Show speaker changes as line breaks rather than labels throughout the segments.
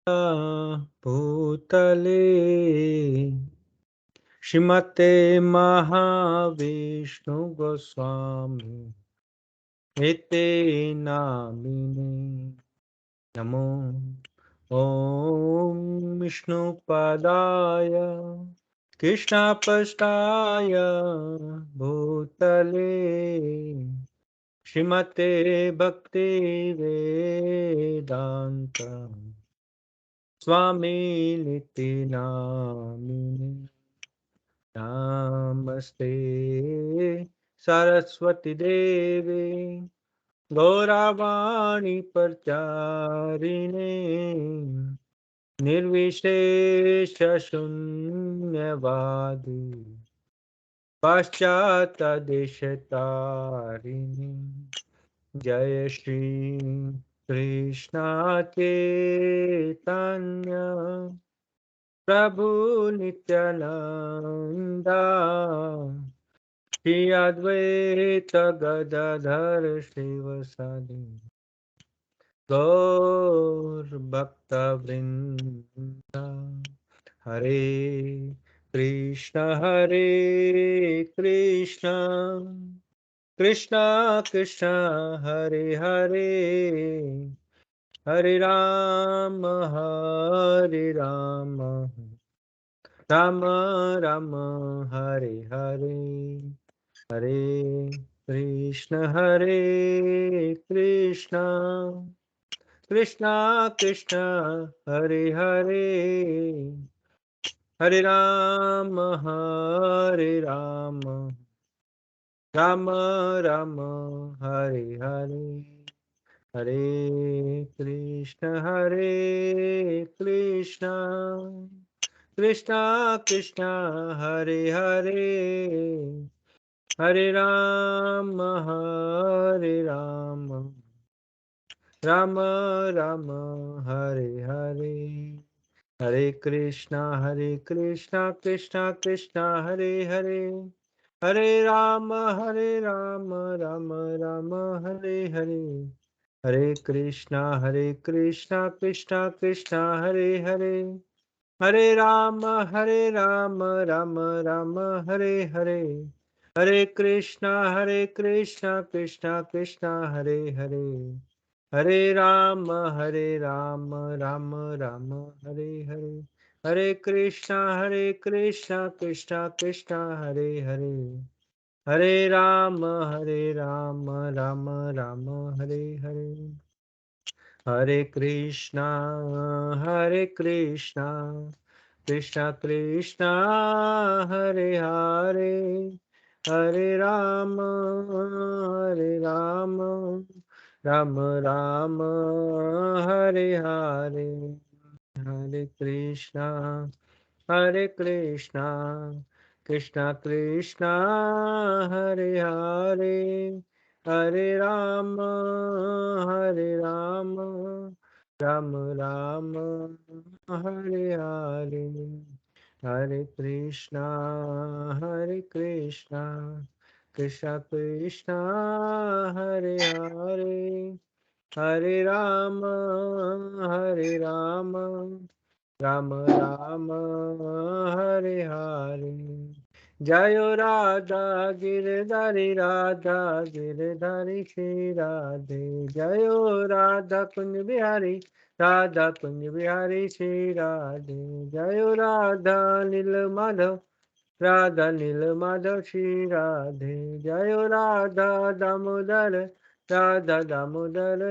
भूतले श्रीमते महाविष्णु गोस्वामी इति नामिने नमो ॐ विष्णुपदाय कृष्णपृष्ठाय भूतले श्रीमते भक्ति वेदांत स्वामी निति नामिने नमस्ते सरस्वती देवी गौरवाणी प्रचारिणे निर्विशेष शून्यवादी पाश्चात्यदेशतारिणे जय श्री कृष्ण चैतन्य प्रभु नित्यानंदा श्री अद्वैत गदाधर शिवसादि गौर भक्त वृंदा हरे कृष्ण कृष्ण कृष्ण हरे हरे हरे राम राम राम हरे हरे हरे कृष्ण कृष्ण कृष्ण हरे हरे हरे राम राम राम हरे हरे हरे कृष्ण कृष्ण कृष्ण हरे हरे हरे राम राम राम हरे हरे हरे कृष्णा कृष्णा कृष्णा हरे हरे हरे राम राम राम हरे हरे हरे कृष्णा कृष्णा कृष्णा हरे हरे हरे राम राम राम हरे हरे हरे कृष्णा कृष्णा कृष्णा हरे हरे हरे राम राम राम हरे हरे हरे कृष्णा कृष्णा कृष्णा हरे हरे हरे राम राम राम हरे हरे हरे कृष्णा कृष्णा कृष्णा हरे हरे हरे राम राम राम हरे हरे हरे कृष्णा कृष्णा कृष्णा हरे हरे हरे राम राम राम हरे हरे हरे कृष्णा कृष्णा कृष्णा हरे हरे हरे राम राम राम हरे हरे जयो राधा गिरधारी श्री राधे जयो राधा कुंज बिहारी श्री राधे जयो राधा नील माधव श्री राधे जयो राधा दामोदर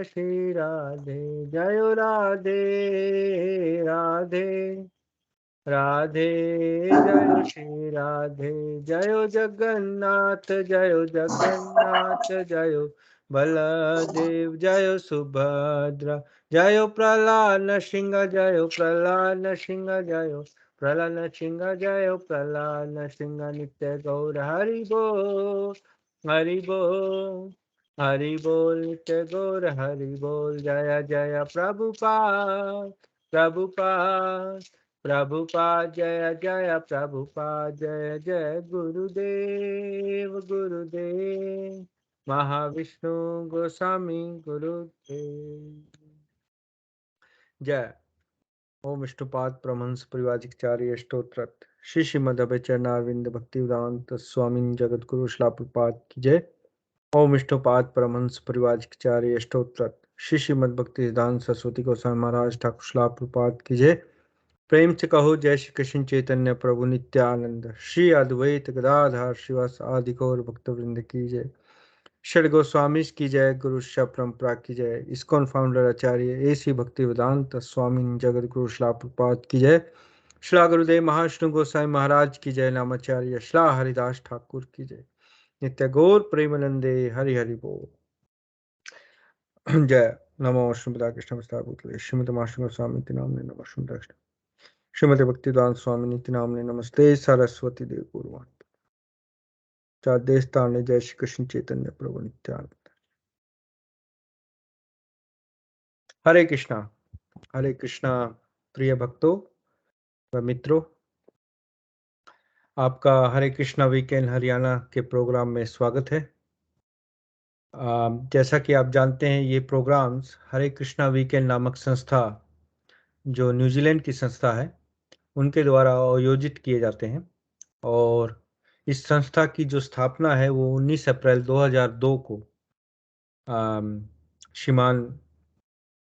श्री राधे जयो राधे राधे जय श्री राधे जयो बलदेव जयो सुभद्रा जयो प्रहलाद सिंह जयो प्रहलाद सिंह नित्य गौर हरि बोल हरि बोल नित्य गौर हरि बोल जय जय प्रभुपाद प्रभुपाद जय जय प्रभुपाद जय जय गुरुदेव महाविष्णु गोस्वामी गुरुदेव जय। ओम विष्णुपाद परमहंस परिवाजिकचार्य स्तोत्र श्री श्रीमद अभय चरणारविंद भक्ति वेदांत स्वामी जगत गुरु श्रील प्रभुपाद की जय। ओम विष्णुपाद परमहंस परिवाजिकचार्य स्तोत्र श्री श्रीमद भक्ति सिद्धांत सरस्वती गोस्वामी महाराज ठाकुर श्रील प्रभुपाद की जय। प्रेम से कहो जय श्री कृष्ण चैतन्य प्रभु नित्यानंद श्री अद्वैत गदाधर श्रीवास आदि गौर भक्तवृंद की जय। षड गोस्वामी की जय। गुरु शिष्य परंपरा की जय। इस्कॉन फाउंडर आचार्य एसी भक्ति वेदांत स्वामी जगत गुरु श्रील प्रभुपाद की जय। श्रील गुरुदेव महाविष्णु गोस्वामी महाराज की जय। नामाचार्य श्रील हरिदास ठाकुर की जय। नित्य गौर प्रेमानंदे हरि हरि बोल। जय नमो श्रीमद कृष्ण विस्तार भूतले श्रीमद महाविष्णु गोस्वामी नामने नमः श्रीमद श्रीमती भक्तिदान स्वामी नित्य नामने नमस्ते सरस्वती देव गुरुवान देश ताने जय श्री कृष्ण चैतन्य प्रभु नित्यानंद। हरे कृष्णा प्रिय भक्तों व मित्रों, आपका हरे कृष्णा वीकेंड हरियाणा के प्रोग्राम में स्वागत है। जैसा कि आप जानते हैं, ये प्रोग्राम्स हरे कृष्णा वीकेंड नामक संस्था, जो न्यूजीलैंड की संस्था है, उनके द्वारा आयोजित किए जाते हैं। और इस संस्था की जो स्थापना है वो 19 अप्रैल 2002 को श्रीमान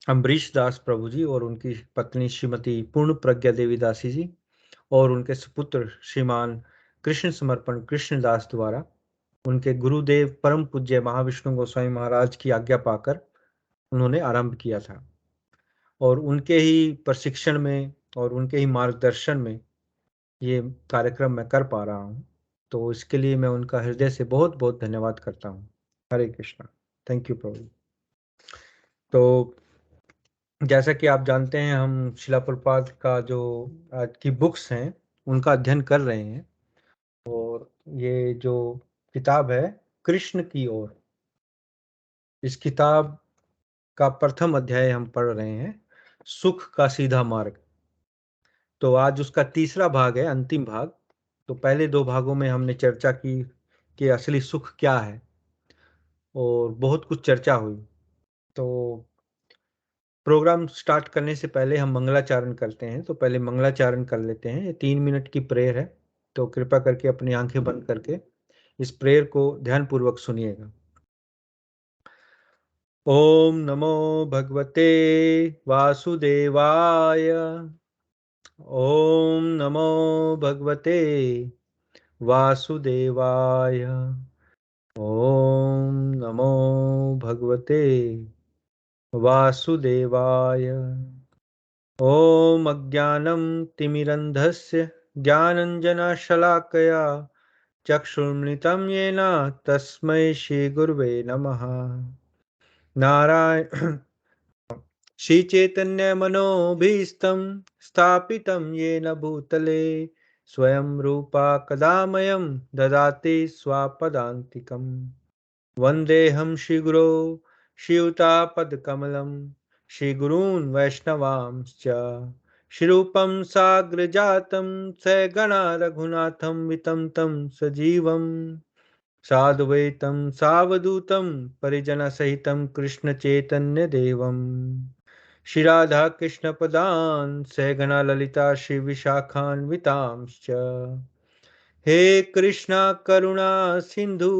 अम्बरीश दास प्रभु जी और उनकी पत्नी श्रीमती पूर्ण प्रज्ञा देवी दासी जी और उनके सुपुत्र श्रीमान कृष्ण समर्पण कृष्णदास द्वारा उनके गुरुदेव परम पूज्य महाविष्णु गोस्वामी महाराज की आज्ञा पाकर उन्होंने आरंभ किया था। और उनके ही प्रशिक्षण में और उनके ही मार्गदर्शन में ये कार्यक्रम मैं कर पा रहा हूँ, तो इसके लिए मैं उनका हृदय से बहुत बहुत धन्यवाद करता हूँ। हरे कृष्णा। थैंक यू प्रभु। तो जैसा कि आप जानते हैं, हम शिला प्रभुपाद का जो आज की बुक्स हैं उनका अध्ययन कर रहे हैं। और ये जो किताब है कृष्ण की ओर, इस किताब का प्रथम अध्याय हम पढ़ रहे हैं, सुख का सीधा मार्ग। तो आज उसका तीसरा भाग है, अंतिम भाग। तो पहले दो भागों में हमने चर्चा की कि असली सुख क्या है और बहुत कुछ चर्चा हुई। तो प्रोग्राम स्टार्ट करने से पहले हम मंगलाचरण करते हैं, तो पहले मंगलाचरण कर लेते हैं। ये 3 मिनट की प्रेयर है, तो कृपा करके अपनी आंखें बंद करके इस प्रेयर को ध्यानपूर्वक सुनिएगा। ओम नमो भगवते वासुदेवाय। ओम नमो भगवते वासुदेवाय। ओम नमो भगवते वासुदेवाय। ओम अज्ञानं तिमिरन्धस्य ज्ञानञ्जनशलाकया चक्षुर्मृतं येन तस्मै श्रीगुरवे नमः। नारायण श्रीचैतन्यमनोभीष्टं स्थापितं येन भूतले स्वयं रूपा कदा मह्यं ददाति स्वापदान्तिकम्। वन्देऽहं श्रीगुरो श्रीयुतापदकमलं श्रीगुरून् वैष्णवांश्च श्रीरूपं साग्रजातं सगणा रघुनाथं वितं तं सजीवं साद्वैतं सावधूतं परिजनसहितं कृष्णचैतन्यदेवं श्रीराधा कृष्णपदान् सगणा ललिता श्रीविशाखान्वितांश्च। हे कृष्णा करुणा सिंधु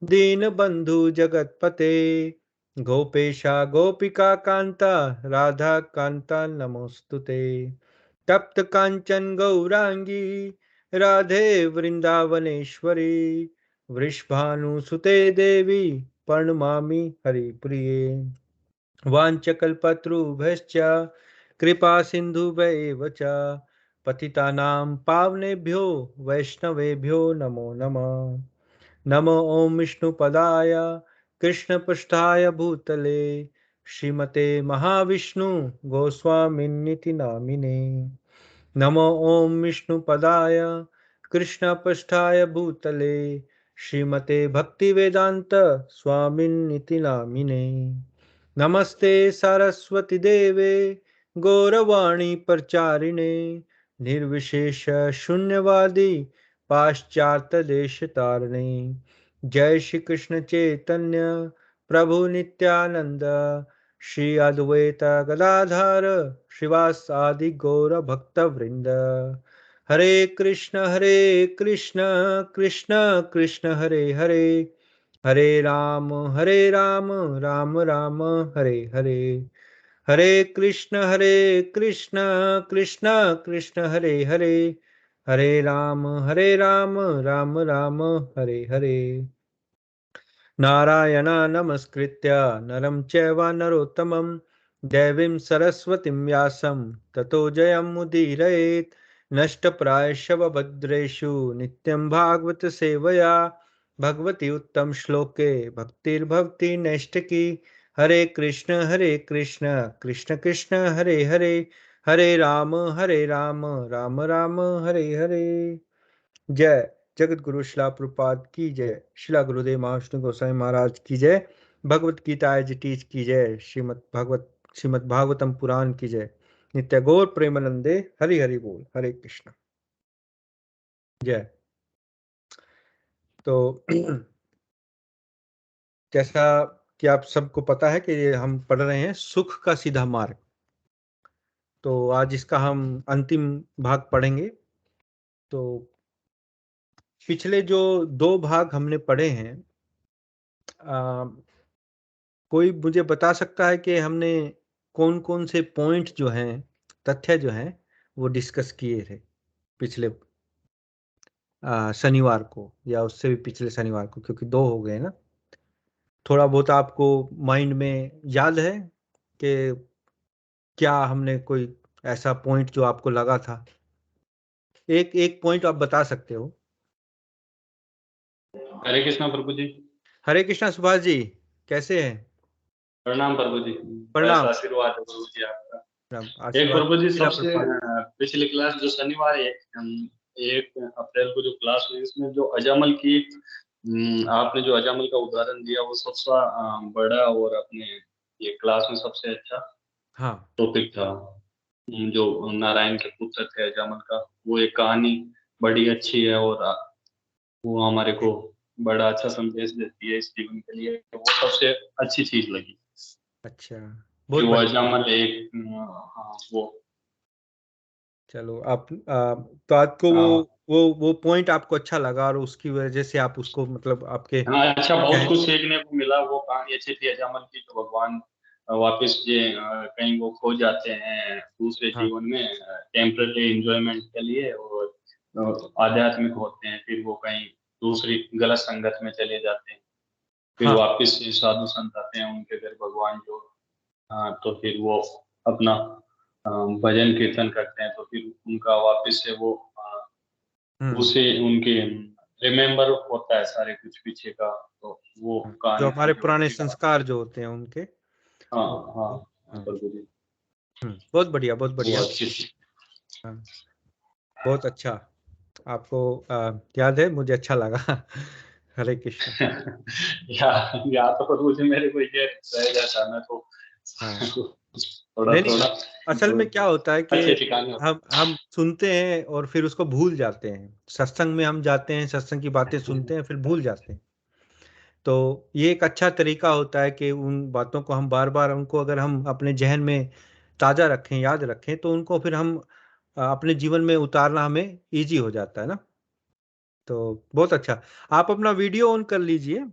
दीनबंधु जगतपते गोपेशा गोपिका कांता राधा कांता नमोस्तुते। तप्त कांचन गौरांगी राधे वृंदावनेश्वरी वृषभानुसुते देवी प्रणमामि हरिप्रिये। वाञ्छकल्पतरुभ्यश्च कृपा सिन्धुभ्यैव च पतितानां पावनेभ्यो वैष्णवेभ्यो नमो नमः। नमो ॐ विष्णुपदाय कृष्णपृष्ठाय भूतले श्रीमते महाविष्णु गोस्वामिन्निति नामिने। नमो ॐ विष्णुपदाय कृष्णपृष्ठाय भूतले श्रीमते भक्तिवेदांत स्वामिन्निति नामिने। नमस्ते सरस्वती देवे गौरवाणी प्रचारिणे निर्विशेष शून्यवादी पाश्चात्य देश तारणे। जय श्री कृष्ण चैतन्य प्रभु नित्यानंद श्री अद्वैत गदाधर श्रीवासादि गौर भक्त वृंद। हरे कृष्ण कृष्ण कृष्ण हरे हरे, हरे राम राम राम हरे हरे। हरे कृष्ण कृष्ण कृष्ण हरे हरे, हरे राम राम राम हरे हरे। नारायण नमस्कृत्य नरं चैव नरोत्तमं देवीं सरस्वतीं व्यासं ततो जयमुदीरयेत्। नष्टप्रायशवभद्रेषु नित्यं भागवत सेवया भगवती उत्तम श्लोके भक्तिर्भवति नैष्ठिकी। हरे कृष्ण कृष्ण कृष्ण हरे हरे, हरे राम राम राम हरे हरे। जय जगत गुरु शिला प्रपात की जय, शिला गुरुदेव महाविष्णु गोस्वामी महाराज की जय, Bhagavad Gita as it is की जय, श्रीमद् भागवतम पुराण की जय। नित्य गौर प्रेमानंदे हरि हरि बोल। हरे कृष्ण। जय। तो जैसा कि आप सबको पता है कि हम पढ़ रहे हैं सुख का सीधा मार्ग, तो आज इसका हम अंतिम भाग पढ़ेंगे। तो पिछले जो 2 भाग हमने पढ़े हैं, कोई मुझे बता सकता है कि हमने कौन कौन से पॉइंट जो हैं, तथ्य जो हैं, वो डिस्कस किए थे पिछले शनिवार को, या उससे भी पिछले शनिवार को, क्योंकि 2 हो गए ना। थोड़ा बहुत आपको माइंड में याद है कि क्या हमने कोई ऐसा पॉइंट जो आपको लगा था? एक एक पॉइंट आप बता सकते हो।
हरे कृष्णा प्रभु जी।
हरे कृष्णा सुभाष जी, कैसे हैं?
प्रणाम प्रभु जी। बस
प्रणाम।
आशीर्वाद है प्रभु जी आपका। एक
आशीर्वाद
प्रभु जी
शिला
सबसे
प्रभुपाद।
पिछली क्लास जो शनिवार 1 अप्रैल को जो क्लास हुई उसमें जो अजामल की आपने जो अजामल का उदाहरण दिया वो सबसे बड़ा और अपने ये क्लास में सबसे अच्छा
हाँ
टॉपिक था। जो नारायण के पुत्र थे अजामल का, वो एक कहानी बड़ी अच्छी है और वो हमारे को बड़ा अच्छा संदेश देती है इस जीवन के लिए। वो सबसे अच्छी चीज लगी
अच्छा,
कि
बहुत
वो
बढ़िया।
अजामल एक हाँ वो
चलो आप तो आपको
हाँ
वो पॉइंट आपको अच्छा लगा, और उसकी वजह से आप उसको मतलब आपके
हाँ, अच्छा
क्या
बहुत
है।
कुछ सीखने को मिला। वो कहानी अच्छी थी अजामल की। तो भगवान वापस जे कहीं वो खो जाते हैं दूसरे
हाँ
जीवन में टेम्पररी एंजॉयमेंट के लिए, और आध्यात्मिक होते हैं। फिर वो कहीं दूसरी गलत संगत में चले जाते हैं। फिर
हाँ
वापस से साधु संत आते हैं उनके घर भगवान जो, तो फिर वो अपना भजन कीर्तन करते हैं। तो फिर उनका वापस से वो
हम्म
उसे उनके रिमेम्बर होता है सारे कुछ पीछे का। तो वो
जो
कहानी थी
हमारे
जो
पुराने
अच्छी कहानी।
संस्कार जो होते हैं उनके।
हाँ
वो,
हाँ
वो-
हाँ
हाँ।
प्रभु जी,
बहुत बढ़िया, बहुत
वो
बढ़िया।
अच्छी थी।
हाँ, बहुत अच्छा। आपको याद है, मुझे अच्छा लगा। हरे कृष्ण।
या या तो प्रभु जी मेरे को ये रह जाता ना तो
हाँ,
थोड़ा
नहीं नहीं,
थोड़ा
असल में क्या होता है कि
अच्छी अच्छी कहानी
हम सुनते हैं और फिर उसको भूल जाते हैं। सत्संग में हम जाते हैं, सत्संग की बातें
होती
सुनते हैं, फिर भूल जाते हैं। तो ये एक अच्छा तरीका होता है कि उन बातों को हम बार बार, उनको अगर हम अपने जहन में ताज़ा रखें, याद रखें, तो उनको फिर हम अपने जीवन में उतारना हमें इजी हो जाता है ना। तो बहुत अच्छा। आप अपना वीडियो ऑन कर लीजिए,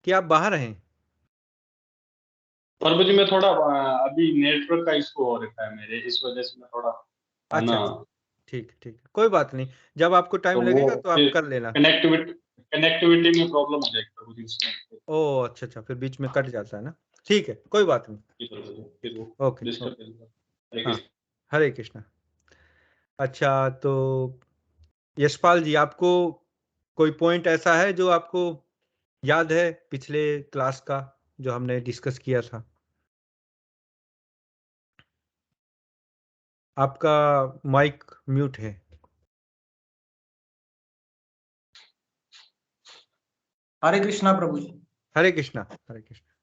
कि आप बाहर हैं?
प्रभु जी। मैं थोड़ा अभी नेटवर्क का इशू हो रखा है मेरे, इस वजह से मैं थोड़ा
अच्छा
आना।
अच्छा, ठीक ठीक, कोई बात नहीं। जब आपको टाइम
तो वो
लगेगा तो आप
फिर
कर लेना।
कनेक्टिविटी में प्रॉब्लम हो जाएगी प्रभु जी उसमें।
ओह अच्छा अच्छा, फिर बीच में कट जाता है ना। ठीक है, कोई बात नहीं।
फिर वो
ओके
डिस्टर्ब
ओके।
करेगा। हरे
हाँ,
कृष्ण।
हरे कृष्णा। अच्छा, तो यशपाल जी, आपको कोई पॉइंट ऐसा है जो आपको याद है पिछले क्लास का, जो हमने डिस्कस किया था? आपका माइक म्यूट है।
हरे कृष्णा प्रभु जी।
हरे कृष्णा, हरे कृष्णा।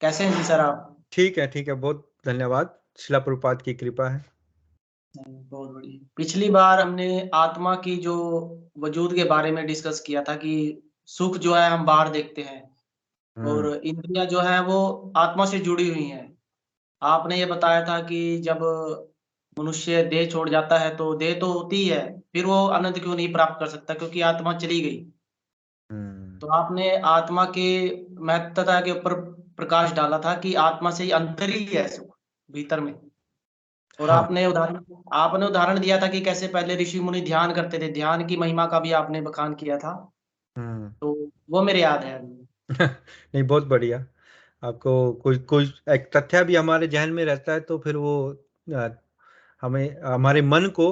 कैसे हैं जी सर आप?
ठीक है, बहुत धन्यवाद। शिला प्रभुपाद की कृपा है।
बहुत बढ़िया। पिछली बार हमने आत्मा की जो वजूद के बारे में डिस्कस किया था कि सुख जो है हम बाहर देखते हैं, और इंद्रियां जो है वो आत्मा से जुड़ी हुई हैं। आपने ये बताया था कि जब मनुष्य देह छोड़ जाता है तो देह तो होती ही है, फिर वो आनंद क्यों नहीं प्राप्त कर सकता, क्योंकि आत्मा चली गई। तो आपने आत्मा के महत्वता के ऊपर प्रकाश डाला था कि आत्मा से ही अंतर ही है सुख, भीतर में। और
हाँ।
आपने उदाहरण दिया था कि कैसे पहले ऋषि मुनि ध्यान करते थे, ध्यान की महिमा का भी आपने बखान किया था, तो वो मेरे याद है अभी।
नहीं, बहुत बढ़िया। आपको कोई कोई एक तथ्य भी हमारे जहन में रहता है तो फिर वो अ, हमें हमारे मन को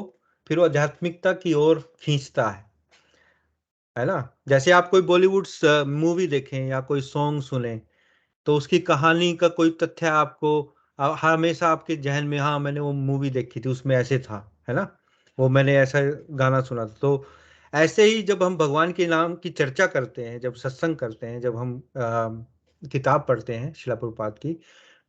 फिर वो आध्यात्मिकता की ओर खींचता है ना। जैसे आप कोई बॉलीवुड मूवी देखें या कोई सॉन्ग सुने, तो उसकी कहानी का कोई तथ्य आपको हमेशा आपके जहन में, हाँ मैंने वो मूवी देखी थी, उसमें ऐसे था, है ना, वो मैंने ऐसा गाना सुना था। तो ऐसे ही जब हम भगवान के नाम की चर्चा करते हैं, जब सत्संग करते हैं, जब हम किताब पढ़ते हैं शिला प्रभुपाद की,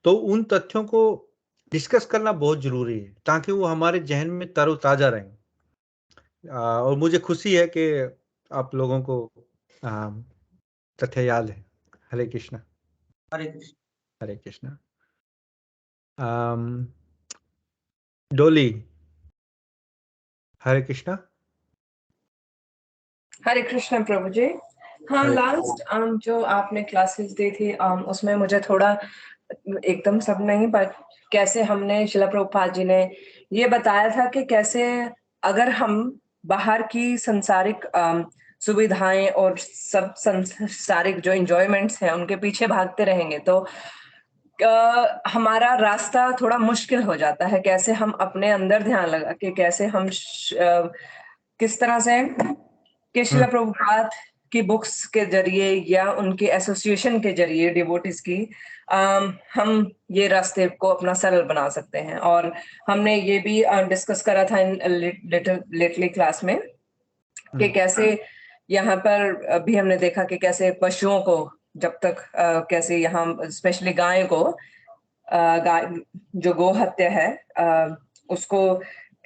तो उन तथ्यों को डिस्कस करना बहुत जरूरी है ताकि वो हमारे जहन में तरोताजा रहें। और मुझे खुशी है कि आप लोगों को आ, तथ्य याद है। हरे कृष्णा।
हरे कृष्ण।
हरे कृष्णा। आम, डोली। हरे कृष्णा।
हरे कृष्ण प्रभु जी। हाँ,
हरे
लास्ट जो आपने क्लासेस दी थी उसमें मुझे थोड़ा एकदम सब नहीं, पर कैसे हमने शिला प्रभुपाद जी ने ये बताया था कि कैसे अगर हम बाहर की संसारिक सुविधाएं और सब संसारिक जो एंजॉयमेंट्स हैं उनके पीछे भागते रहेंगे तो हमारा रास्ता थोड़ा मुश्किल हो जाता है। कैसे हम अपने अंदर ध्यान लगा के कैसे हम किस तरह से कि शिला प्रभुपाद की बुक्स के जरिए या उनके एसोसिएशन के जरिए डिवोटिस की हम ये रास्ते को अपना सरल बना सकते हैं। और हमने ये भी डिस्कस करा था इन लेटली क्लास में कि कैसे यहाँ पर भी हमने देखा कि कैसे पशुओं को जब तक कैसे यहाँ स्पेशली गाय को गाय जो गो हत्या है उसको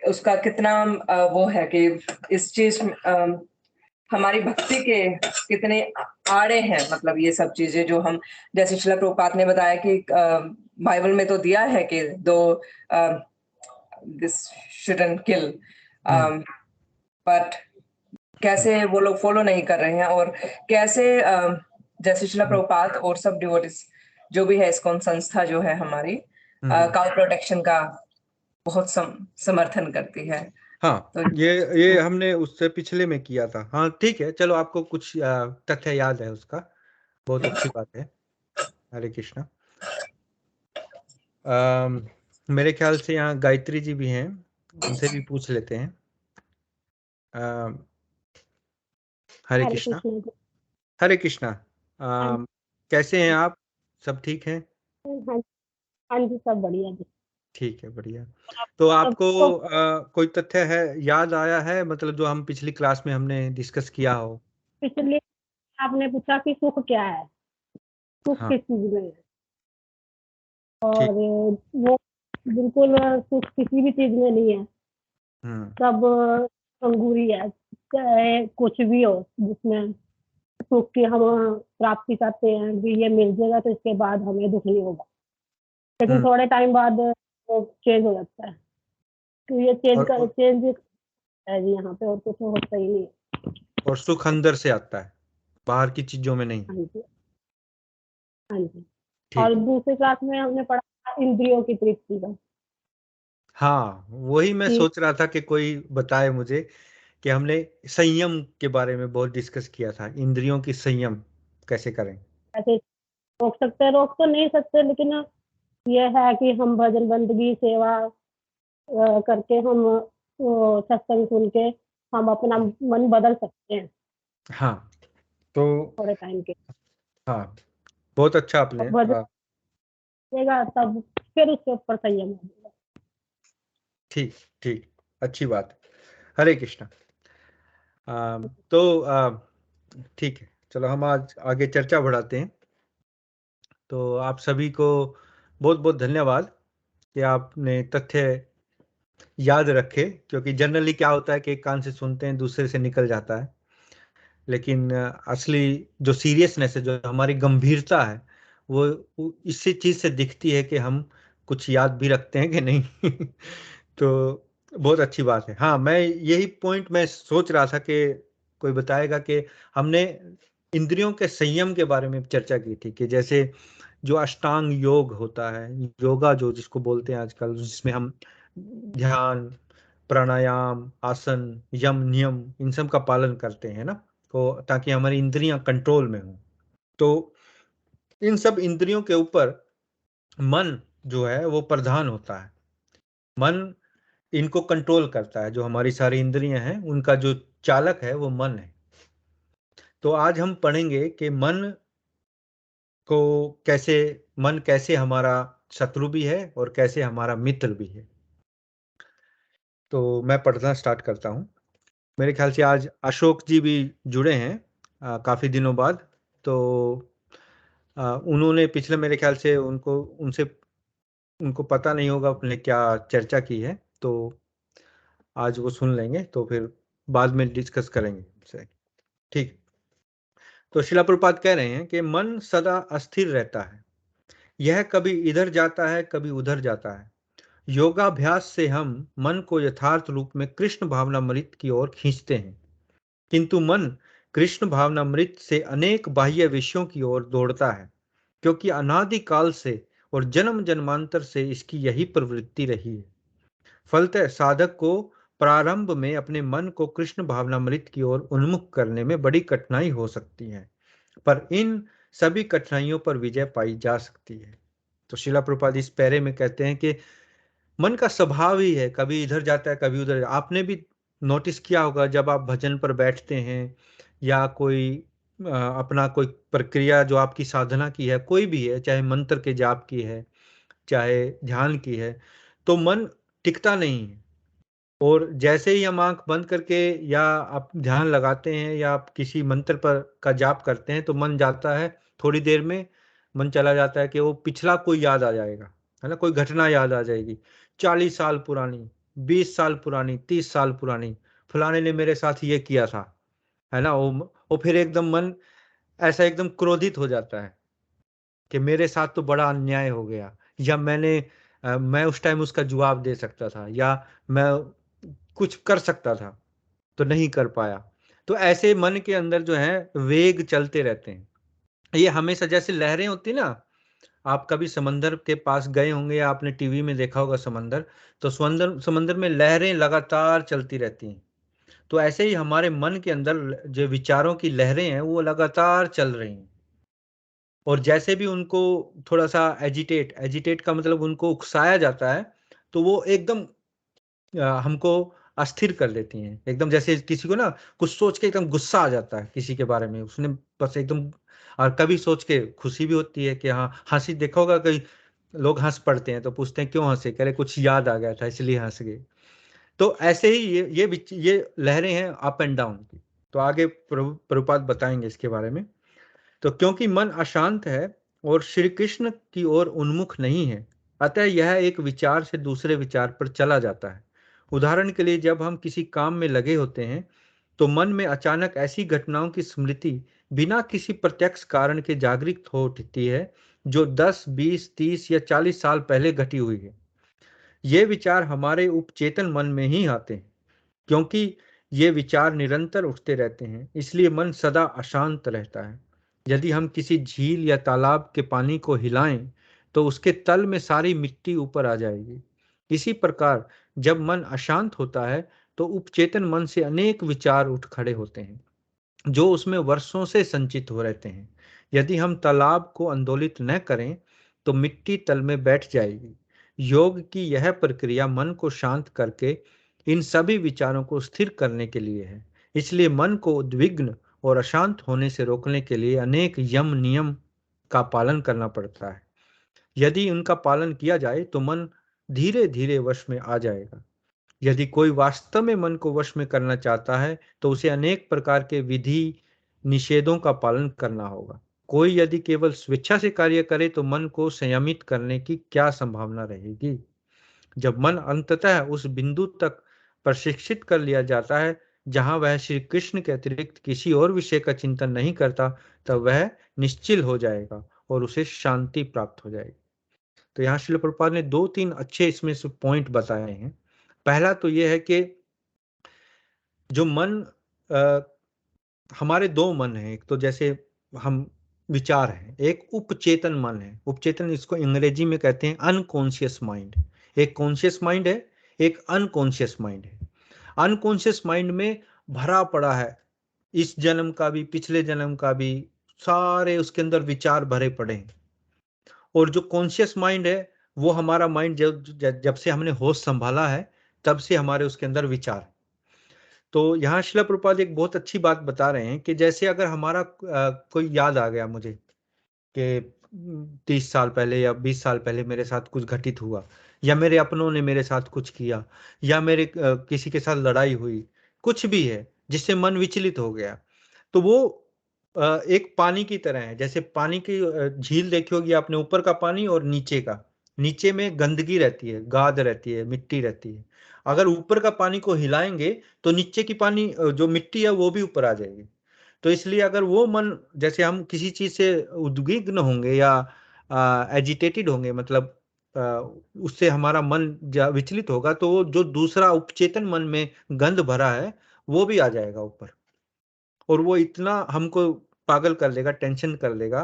उसका कितना वो है कि इस चीज हमारी भक्ति के कितने आड़े हैं। मतलब ये सब चीजें जो हम, जैसे शिला प्रभुपाद ने बताया कि बाइबल में तो दिया है कि दो दिस शुडंट किल, बट कैसे वो लोग फॉलो नहीं कर रहे हैं। और कैसे जैसे शिला प्रभुपाद और सब डिवोटिस जो भी है इस्कॉन संस्था जो है हमारी काउ प्रोटेक्शन का बहुत समर्थन करती है।
हाँ,
तो
ये हमने उससे पिछले में किया था। हाँ ठीक है, चलो आपको कुछ तथ्य याद है उसका, बहुत अच्छी बात है। हरे कृष्णा। मेरे ख्याल से यहाँ गायत्री जी भी हैं, उनसे भी पूछ लेते हैं। अम, हरे
हरे
कृष्णा।
कृष्ण जी।
हरे कृष्णा।
हाँ
कैसे हैं आप? सब ठीक हैं?
हाँ हाँ जी, सब बढ़िया जी।
ठीक है, बढ़िया। तो
सब
आपको
तो
कोई तथ्य है याद आया है, मतलब जो हम पिछली क्लास में हमने डिस्कस किया हो?
पिछले आपने पूछा कि सुख क्या है, सुख
हाँ
किस चीज में है,
ठीक।
और वो बिल्कुल सुख किसी भी चीज में नहीं है। सब अंगूरी है, चाहे कुछ भी हो जिसमें सुख की हम प्राप्ति करते हैं कि ये मिल जाएगा तो इसके बाद हमें दुख नहीं होगा, लेकिन थोड़े टाइम बाद वो चेंज हो जाता है। तो ये चेंज है जी यहाँ पे, और कुछ होता ही नहीं है।
और सुख अंदर से आता है, बाहर की चीजों में नहीं।
हाँ जी, हाँ जी। और
ठीक।
दूसरी क्लास में हमने पढ़ा था इंद्रियों की तृप्ति का।
हाँ, वही मैं
कि
सोच रहा था कि कोई बताए मुझे, कि हमने संयम के बारे में बहुत डिस्कस किया था, इंद्रियों की संयम कैसे करें।
ऐसे रोक सकते हैं, रोक तो नहीं सकते, लेकिन ये है कि हम भजन बंदगी सेवा करके हम सत्संग सुन के हम अपना मन बदल सकते हैं
हाँ तो
थोड़े टाइम के।
हाँ, बहुत अच्छा आपने
और भजन देगा तब फिर उसके ऊपर संयम हो जाएगा।
ठीक ठीक, अच्छी बात है। हरे कृष्णा। तो ठीक है, चलो हम आज आगे चर्चा बढ़ाते हैं। तो आप सभी को बहुत बहुत धन्यवाद कि आपने तथ्य याद रखे, क्योंकि जनरली क्या होता है कि एक कान से सुनते हैं दूसरे से निकल जाता है। लेकिन असली जो सीरियसनेस है, जो हमारी गंभीरता है, वो इसी चीज से दिखती है कि हम कुछ याद भी रखते हैं कि नहीं। तो बहुत अच्छी बात है। हाँ, मैं यही पॉइंट मैं सोच रहा था कि कोई बताएगा कि हमने इंद्रियों के संयम के बारे में चर्चा की थी, कि जैसे जो अष्टांग योग होता है, योगा जो जिसको बोलते हैं आजकल, जिसमें हम ध्यान, प्राणायाम, आसन, यम, नियम, इन सब का पालन करते हैं ना, तो ताकि हमारी इंद्रियां कंट्रोल में हो। तो इन सब इंद्रियों के ऊपर मन जो है वो प्रधान होता है। मन इनको कंट्रोल करता है। जो हमारी सारी इंद्रियां हैं उनका जो चालक है वो मन है। तो आज हम पढ़ेंगे कि मन कैसे हमारा शत्रु भी है और कैसे हमारा मित्र भी है। तो मैं पढ़ना स्टार्ट करता हूँ। मेरे ख्याल से आज अशोक जी भी जुड़े हैं काफ़ी दिनों बाद। तो उन्होंने पिछले, मेरे ख्याल से उनको पता नहीं होगा अपने क्या चर्चा की है, तो आज वो सुन लेंगे, तो फिर बाद में डिस्कस करेंगे उनसे। ठीक। तो शिला प्रभुपाद कह रहे हैं कि मन सदा अस्थिर रहता है, यह कभी इधर जाता है कभी उधर जाता है। योगाभ्यास से हम मन को यथार्थ रूप में कृष्ण भावनामृत की ओर खींचते हैं, किंतु मन कृष्ण भावनामृत से अनेक बाह्य विषयों की ओर दौड़ता है, क्योंकि अनादि काल से और जन्म जन्मांतर से इसकी यही प्रवृत्ति रही है। फलतः साधक को प्रारंभ में अपने मन को कृष्ण भावनामृत की ओर उन्मुख करने में बड़ी कठिनाई हो सकती है, पर इन सभी कठिनाइयों पर विजय पाई जा सकती है। तो शिला प्रभुपाद इस पैरे में कहते हैं कि मन का स्वभाव ही है, कभी इधर जाता है कभी उधर। आपने भी नोटिस किया होगा, जब आप भजन पर बैठते हैं या कोई अपना कोई प्रक्रिया जो आपकी साधना की है, कोई भी है, चाहे मंत्र के जाप की है, चाहे ध्यान की है, तो मन टिकता नहीं है। और जैसे ही हम आंख बंद करके या आप ध्यान लगाते हैं या आप किसी मंत्र पर का जाप करते हैं, तो मन जाता है, थोड़ी देर में मन चला जाता है कि वो पिछला कोई याद आ जाएगा, है ना, कोई घटना याद आ जाएगी, 40 साल पुरानी, 20 साल पुरानी, 30 साल पुरानी, फलाने ने मेरे साथ ये किया था, है ना। वो फिर एकदम मन ऐसा एकदम क्रोधित हो जाता है कि मेरे साथ तो बड़ा अन्याय हो गया, या मैं उस टाइम उसका जवाब दे सकता था, या मैं कुछ कर सकता था तो नहीं कर पाया। तो ऐसे मन के अंदर जो है वेग चलते रहते हैं। ये हमेशा जैसे लहरें होती ना, आप कभी समंदर के पास गए होंगे या आपने टीवी में देखा होगा समंदर, तो समंदर में लहरें लगातार चलती रहती हैं। तो ऐसे ही हमारे मन के अंदर जो विचारों की लहरें हैं वो लगातार चल रही हैं। और जैसे भी उनको थोड़ा सा एजिटेट का मतलब उनको उकसाया जाता है, तो वो एकदम हमको अस्थिर कर देती हैं। एकदम जैसे किसी को ना कुछ सोच के एकदम गुस्सा आ जाता है किसी के बारे में, उसने बस एकदम। और कभी सोच के खुशी भी होती है कि हाँ, हंसी, देखा होगा कई लोग हंस पड़ते हैं तो पूछते हैं क्यों हंसे, कह रहे कुछ याद आ गया था इसलिए हंस गए। तो ऐसे ही ये लहरें हैं अप एंड डाउन की। तो आगे प्रभुपाद बताएंगे इसके बारे में। तो क्योंकि मन अशांत है और श्री कृष्ण की ओर उन्मुख नहीं है, अतः यह एक विचार से दूसरे विचार पर चला जाता है। उदाहरण के लिए, जब हम किसी काम में लगे होते हैं तो मन में अचानक ऐसी घटनाओं की स्मृति बिना किसी प्रत्यक्ष कारण के जागृत हो उठती है जो 10, 20, 30 या 40 साल पहले घटी हुई है। ये विचार हमारे उपचेतन मन में ही आते हैं। क्योंकि ये विचार निरंतर उठते रहते हैं, इसलिए मन सदा अशांत रहता है। यदि हम किसी झील या तालाब के पानी को हिलाएं तो उसके तल में सारी मिट्टी ऊपर आ जाएगी। इसी प्रकार जब मन अशांत होता है तो उपचेतन मन से अनेक विचार उठ खड़े होते हैं जो उसमें वर्षों से संचित हो रहते हैं। यदि हम तालाब को आंदोलित न करें तो मिट्टी तल में बैठ जाएगी। योग की यह प्रक्रिया मन को शांत करके इन सभी विचारों को स्थिर करने के लिए है। इसलिए मन को उद्विग्न और अशांत होने से रोकने के लिए अनेक यम नियम का पालन करना पड़ता है। यदि उनका पालन किया जाए तो मन धीरे धीरे वश में आ जाएगा। यदि कोई वास्तव में मन को वश में करना चाहता है तो उसे अनेक प्रकार के विधि निषेधों का पालन करना होगा। कोई यदि केवल स्वेच्छा से कार्य करे तो मन को संयमित करने की क्या संभावना रहेगी। जब मन अंततः उस बिंदु तक प्रशिक्षित कर लिया जाता है जहां वह श्री कृष्ण के अतिरिक्त किसी और विषय का चिंतन नहीं करता, तब वह निश्चिल हो जाएगा और उसे शांति प्राप्त हो जाएगी। तो यहाँ श्रील प्रभुपाद ने 2-3 अच्छे इसमें से पॉइंट बताए हैं। पहला तो यह है कि जो मन हमारे 2 मन हैं। एक तो जैसे हम विचार हैं, एक उपचेतन मन है। उपचेतन इसको अंग्रेजी में कहते हैं अनकॉन्शियस माइंड। एक कॉन्शियस माइंड है, एक अनकॉन्शियस माइंड है। अनकॉन्शियस माइंड में भरा पड़ा है इस जन्म का भी, पिछले जन्म का भी, सारे उसके अंदर विचार भरे पड़े हैं। और जो कॉन्शियस माइंड है वो हमारा माइंड जब से हमने होश संभाला है तब से हमारे उसके अंदर विचार है। तो यहाँ श्रील प्रभुपाद एक बहुत अच्छी बात बता रहे हैं कि जैसे अगर हमारा कोई याद आ गया मुझे कि 30 साल पहले या 20 साल पहले मेरे साथ कुछ घटित हुआ, या मेरे अपनों ने मेरे साथ कुछ किया, या मेरे किसी के साथ लड़ाई हुई, कुछ भी है जिससे मन विचलित हो गया, तो वो एक पानी की तरह है। जैसे पानी की झील देखी होगी आपने, ऊपर का पानी और नीचे का। नीचे में गंदगी रहती है, गाद रहती है, मिट्टी रहती है। अगर ऊपर का पानी को हिलाएंगे तो नीचे की पानी जो मिट्टी है वो भी ऊपर आ जाएगी। तो इसलिए अगर वो मन, जैसे हम किसी चीज से उद्विग्न होंगे या एजिटेटेड होंगे, मतलब उससे हमारा मन विचलित होगा, तो वो जो दूसरा उपचेतन मन में गंध भरा है वो भी आ जाएगा ऊपर, और वो इतना हमको पागल कर लेगा, टेंशन कर लेगा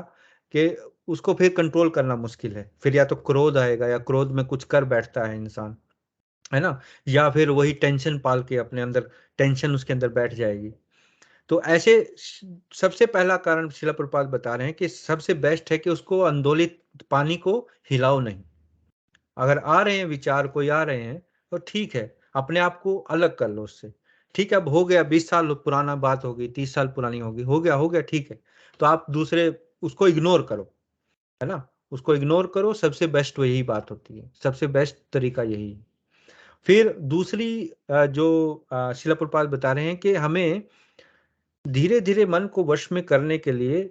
कि उसको फिर कंट्रोल करना मुश्किल है। फिर या तो क्रोध आएगा, या क्रोध में कुछ कर बैठता है इंसान, है ना, या फिर वही टेंशन पाल के अपने अंदर टेंशन उसके अंदर बैठ जाएगी। तो ऐसे सबसे पहला कारण शिला प्रभुपाद बता रहे हैं कि सबसे बेस्ट है कि उसको आंदोलित पानी को हिलाओ नहीं। अगर आ रहे हैं विचार, कोई आ रहे हैं तो ठीक है, अपने आप को अलग कर लो उससे। ठीक है, अब हो गया, 20 साल पुराना बात होगी, 30 साल पुरानी होगी, हो गया ठीक है, तो आप दूसरे उसको इग्नोर करो, है ना, उसको इग्नोर करो। सबसे बेस्ट वही बात होती है, सबसे बेस्ट तरीका यही है। फिर दूसरी जो शिला प्रभुपाद बता रहे हैं कि हमें धीरे धीरे मन को वश में करने के लिए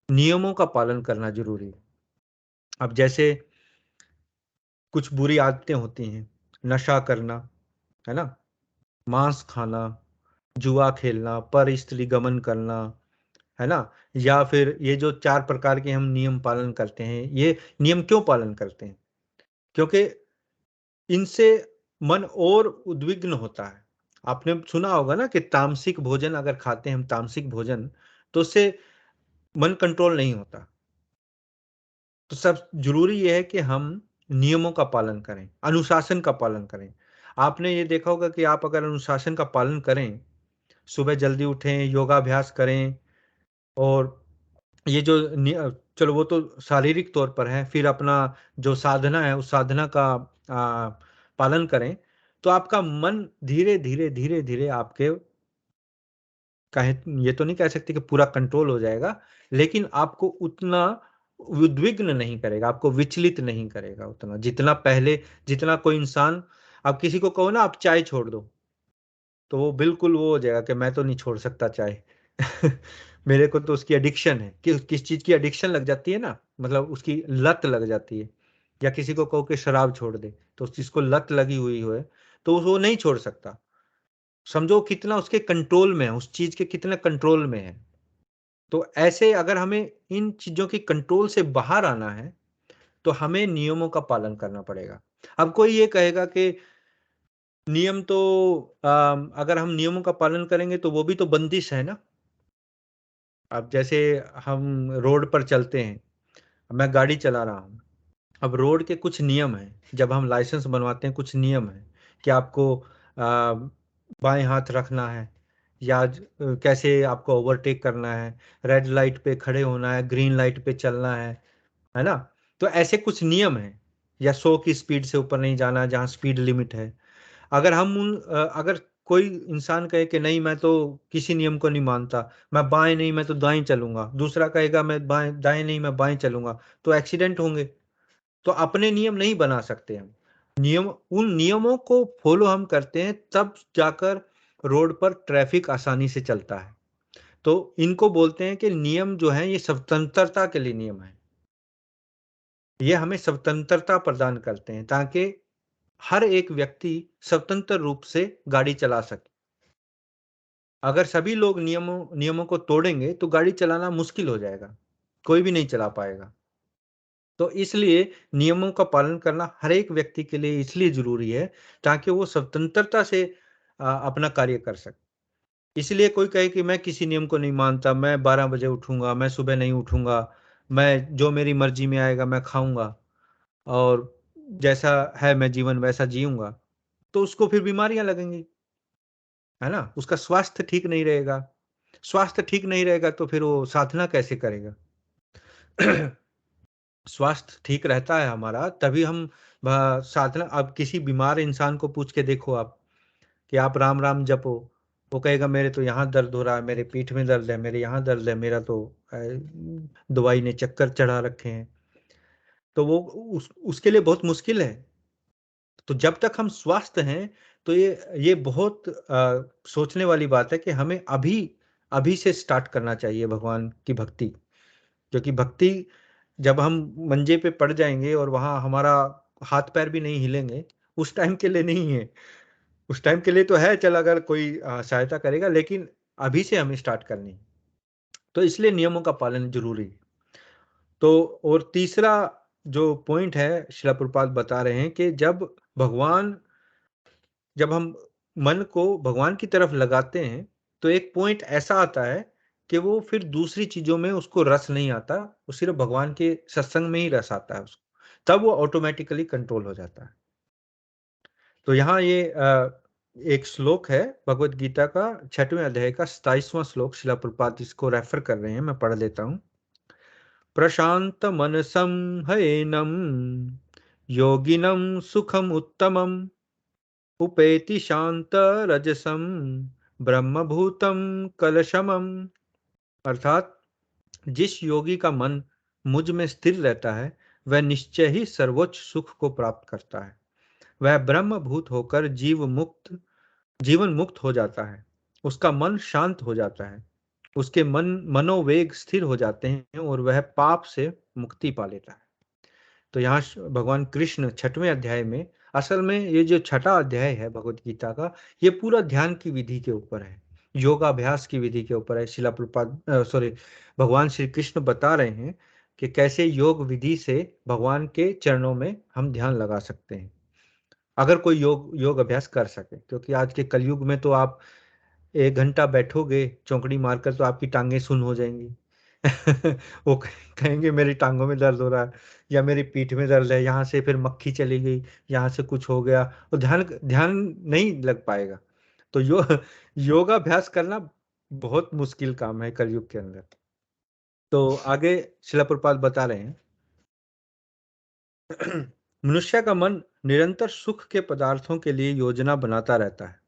नियमों का पालन करना जरूरी है। अब जैसे कुछ बुरी आदतें होती हैं, नशा करना, है ना, मांस खाना, जुआ खेलना, पर स्त्री गमन करना, है ना, या फिर ये जो 4 प्रकार के हम नियम पालन करते हैं, ये नियम क्यों पालन करते हैं? क्योंकि इनसे मन और उद्विग्न होता है। आपने सुना होगा ना कि तामसिक भोजन अगर खाते हैं हम, तामसिक भोजन, तो उससे मन कंट्रोल नहीं होता। तो सब जरूरी यह है कि हम नियमों का पालन करें, अनुशासन का पालन करें। आपने ये देखा होगा कि आप अगर अनुशासन का पालन करें, सुबह जल्दी उठें, योगाभ्यास करें, और ये जो चलो वो तो शारीरिक तौर पर है, फिर अपना जो साधना है उस साधना का पालन करें, तो आपका मन धीरे धीरे धीरे धीरे आपके, कहे ये तो नहीं कह सकते कि पूरा कंट्रोल हो जाएगा, लेकिन आपको उतना उद्विग्न नहीं करेगा, आपको विचलित नहीं करेगा उतना, जितना पहले, जितना कोई इंसान, आप किसी को कहो ना आप चाय छोड़ दो, तो वो बिल्कुल वो हो जाएगा कि मैं तो नहीं छोड़ सकता चाय मेरे को तो उसकी एडिक्शन है। किस चीज की एडिक्शन लग जाती है ना, मतलब उसकी लत लग जाती है। या किसी को कहो कि शराब छोड़ दे, तो उस चीज को लत लगी हुई है, तो वो नहीं छोड़ सकता। समझो कितना उसके कंट्रोल में है, उस चीज के कितना कंट्रोल में है। तो ऐसे अगर हमें इन चीजों की कंट्रोल से बाहर आना है तो हमें नियमों का पालन करना पड़ेगा। अब कोई ये कहेगा कि नियम तो अगर हम नियमों का पालन करेंगे तो वो भी तो बंदिश है ना। अब जैसे हम रोड पर चलते हैं, मैं गाड़ी चला रहा हूँ, अब रोड के कुछ नियम हैं, जब हम लाइसेंस बनवाते हैं कुछ नियम है कि आपको बाएं हाथ रखना है, या कैसे आपको ओवरटेक करना है, रेड लाइट पे खड़े होना है, ग्रीन लाइट पे चलना है ना। तो ऐसे कुछ नियम हैं, या 100 की स्पीड से ऊपर नहीं जाना जहाँ स्पीड लिमिट है। अगर हम अगर कोई इंसान कहे कि नहीं मैं तो किसी नियम को नहीं मानता, मैं बाएं नहीं मैं तो दाएं चलूंगा, दूसरा कहेगा मैं बाएं दाएं नहीं मैं बाएं चलूंगा, तो एक्सीडेंट होंगे। तो अपने नियम नहीं बना सकते हम। नियम, उन नियमों को फॉलो हम करते हैं तब जाकर रोड पर ट्रैफिक आसानी से चलता है। तो इनको बोलते हैं कि नियम जो है ये स्वतंत्रता के लिए नियम है, ये हमें स्वतंत्रता प्रदान करते हैं ताकि हर एक व्यक्ति स्वतंत्र रूप से गाड़ी चला सके। अगर सभी लोग नियमों को तोड़ेंगे तो गाड़ी चलाना मुश्किल हो जाएगा, कोई भी नहीं चला पाएगा। तो इसलिए नियमों का पालन करना हर एक व्यक्ति के लिए इसलिए ज़रूरी है ताकि वो स्वतंत्रता से अपना कार्य कर सके। इसलिए कोई कहे कि मैं किसी नियम को नहीं मानता, मैं 12 बजे उठूँगा, मैं सुबह नहीं उठूँगा, मैं जो मेरी मर्ज़ी में आएगा मैं खाऊँगा और जैसा है मैं जीवन वैसा जीऊँगा, तो उसको फिर बीमारियाँ लगेंगी, है ना? उसका स्वास्थ्य ठीक नहीं रहेगा। स्वास्थ्य ठीक नहीं रहेगा तो फिर वो साधना कैसे करेगा? स्वास्थ्य ठीक रहता है हमारा तभी हम साधना। अब किसी बीमार इंसान को पूछ के देखो आप कि आप राम राम जपो, वो कहेगा मेरे तो यहाँ दर्द हो रहा है, मेरे पीठ में दर्द है, मेरे यहाँ दर्द है, मेरा तो दवाई ने चक्कर चढ़ा रखे हैं। तो वो उसके लिए बहुत मुश्किल है। तो जब तक हम स्वस्थ हैं तो ये बहुत सोचने वाली बात है कि हमें अभी से स्टार्ट करना चाहिए भगवान की भक्ति। क्योंकि भक्ति जब हम मंजे पे पड़ जाएंगे और वहां हमारा हाथ पैर भी नहीं हिलेंगे, उस टाइम के लिए नहीं है। उस टाइम के लिए तो है, चल अगर कोई सहायता करेगा, लेकिन अभी से हमें स्टार्ट करनी है। तो इसलिए नियमों का पालन जरूरी है। तो और तीसरा जो पॉइंट है श्रील प्रभुपाद बता रहे हैं कि जब हम मन को भगवान की तरफ लगाते हैं तो एक पॉइंट ऐसा आता है कि वो फिर दूसरी चीजों में उसको रस नहीं आता, वो सिर्फ भगवान के सत्संग में ही रस आता है उसको, तब वो ऑटोमेटिकली कंट्रोल हो जाता है। तो यहाँ ये एक श्लोक है भगवत गीता का 6वें अध्याय का 27वां श्लोक, शिला प्रभुपाद इसको रेफर कर रहे हैं, मैं पढ़ लेता हूँ। प्रशांत मनसं हयेनं योगिनं सुखम उत्तमम उपेति शांत रजसम ब्रह्मभूतम कलशमम। अर्थात जिस योगी का मन मुझ में स्थिर रहता है वह निश्चय ही सर्वोच्च सुख को प्राप्त करता है। वह ब्रह्मभूत होकर जीवन मुक्त हो जाता है, उसका मन शांत हो जाता है, उसके मनोवेग स्थिर हो जाते हैं और वह पाप से मुक्ति पा लेता है। तो यहाँ भगवान कृष्ण 6वें अध्याय में, असल में ये जो 6वां अध्याय है भगवत गीता का, ये पूरा ध्यान की विधि के ऊपर है, योगाभ्यास की विधि के ऊपर है। शिला प्रभुपाद भगवान श्री कृष्ण बता रहे हैं कि कैसे योग विधि से भगवान के चरणों में हम ध्यान लगा सकते हैं, अगर कोई योग अभ्यास कर सके। क्योंकि आज के कलयुग में तो आप 1 घंटा बैठोगे चौकड़ी मारकर तो आपकी टांगें सुन्न हो जाएंगी। वो कहेंगे मेरी टांगों में दर्द हो रहा है या मेरी पीठ में दर्द है, यहाँ से फिर मक्खी चली गई, यहाँ से कुछ हो गया, और ध्यान नहीं लग पाएगा। तो योगाभ्यास करना बहुत मुश्किल काम है कलयुग के अंदर। तो आगे शिला प्रभुपाद बता रहे हैं मनुष्य का मन निरंतर सुख के पदार्थों के लिए योजना बनाता रहता है।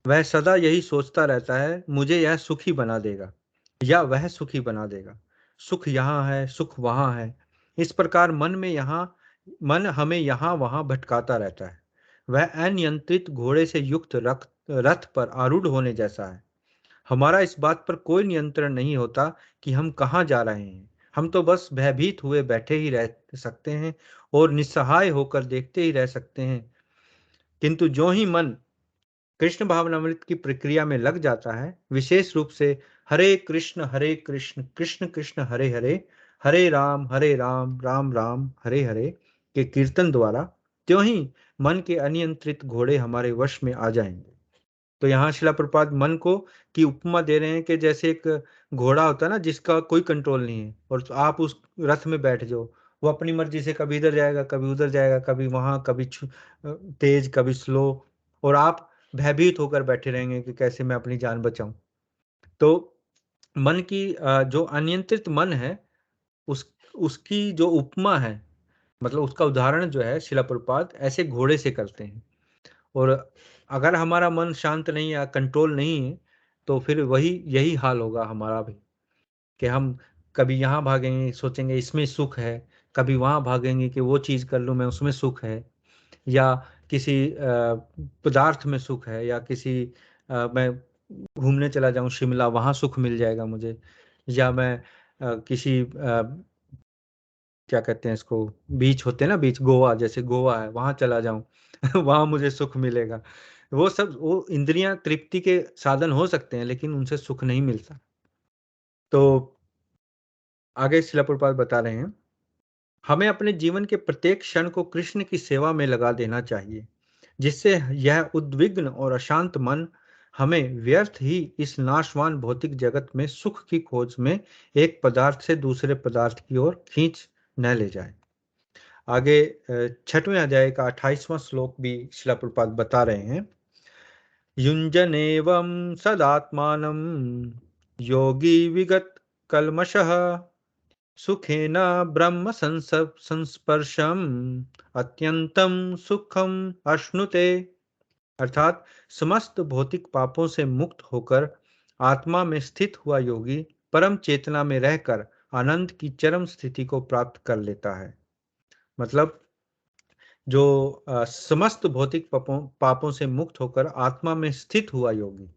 वह सदा यही सोचता रहता है मुझे यह सुखी बना देगा या वह सुखी बना देगा, सुख यहाँ है सुख वहाँ है। इस प्रकार मन हमें यहाँ वहाँ भटकाता रहता है। वह अनियंत्रित घोड़े से युक्त रथ पर आरूढ़ होने जैसा है। हमारा इस बात पर कोई नियंत्रण नहीं होता कि हम कहाँ जा रहे हैं। हम तो बस भयभीत हुए बैठे ही रह सकते हैं और निस्सहाय होकर देखते ही रह सकते हैं। किंतु जो ही मन कृष्ण भावनामृत की प्रक्रिया में लग जाता है, विशेष रूप से हरे कृष्ण कृष्ण कृष्ण हरे हरे, हरे राम राम राम हरे हरे के कीर्तन द्वारा, त्यों ही मन के अनियंत्रित घोड़े हमारे वश में आ जाएंगे। तो यहाँ शिला प्रभुपाद मन को की उपमा दे रहे हैं कि जैसे एक घोड़ा होता है ना जिसका कोई कंट्रोल नहीं है, और आप उस रथ में बैठ जाओ, वो अपनी मर्जी से कभी इधर जाएगा कभी उधर जाएगा, कभी वहां कभी तेज कभी स्लो, और आप भयभीत होकर बैठे रहेंगे कि कैसे मैं अपनी जान बचाऊं। तो मन की जो अनियंत्रित मन है उसकी जो उपमा है, मतलब उसका उदाहरण जो है शिला प्रभुपाद ऐसे घोड़े से करते हैं। और अगर हमारा मन शांत नहीं है, कंट्रोल नहीं है, तो फिर यही हाल होगा हमारा भी, कि हम कभी यहाँ भागेंगे सोचेंगे इसमें सुख है, कभी वहाँ भागेंगे कि वो चीज़ कर लूँ मैं उसमें सुख है, या किसी पदार्थ में सुख है, या मैं घूमने चला जाऊँ शिमला वहाँ सुख मिल जाएगा मुझे, या मैं किसी क्या कहते हैं इसको, बीच होते हैं ना बीच, गोवा जैसे गोवा है वहाँ चला जाऊँ वहाँ मुझे सुख मिलेगा। वो इंद्रियां तृप्ति के साधन हो सकते हैं, लेकिन उनसे सुख नहीं मिलता। तो आगे श्रील प्रभुपाद बता रहे हैं, हमें अपने जीवन के प्रत्येक क्षण को कृष्ण की सेवा में लगा देना चाहिए, जिससे यह उद्विग्न और अशांत मन हमें व्यर्थ ही इस नाशवान भौतिक जगत में सुख की खोज में एक पदार्थ से दूसरे पदार्थ की ओर खींच न ले जाए। आगे 6वें अध्याय का 28वां श्लोक भी श्रील प्रभुपाद बता रहे हैं, युञ्जनेवं सदात्मानं योगी विगत कल्मषः सुखेन ब्रह्म संस्पर्शम अत्यंतम सुखम अश्नुते। अर्थात समस्त भौतिक पापों से मुक्त होकर आत्मा में स्थित हुआ योगी परम चेतना में रहकर आनंद की चरम स्थिति को प्राप्त कर लेता है। मतलब जो समस्त भौतिक पापों से मुक्त होकर आत्मा में स्थित हुआ योगी,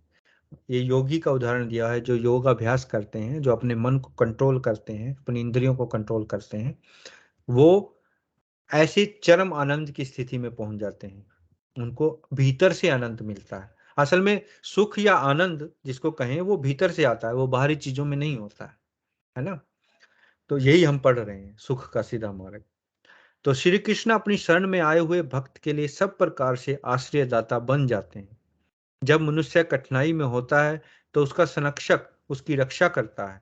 ये योगी का उदाहरण दिया है जो योग अभ्यास करते हैं, जो अपने मन को कंट्रोल करते हैं, अपनी इंद्रियों को कंट्रोल करते हैं, वो ऐसी चरम आनंद की स्थिति में पहुंच जाते हैं, उनको भीतर से आनंद मिलता है। असल में सुख या आनंद जिसको कहें वो भीतर से आता है, वो बाहरी चीजों में नहीं होता है ना। तो यही हम पढ़ रहे हैं, सुख का सीधा मार्ग। तो श्री कृष्ण अपनी शरण में आए हुए भक्त के लिए सब प्रकार से आश्रयदाता बन जाते हैं। जब मनुष्य कठिनाई में होता है तो उसका संरक्षक उसकी रक्षा करता है।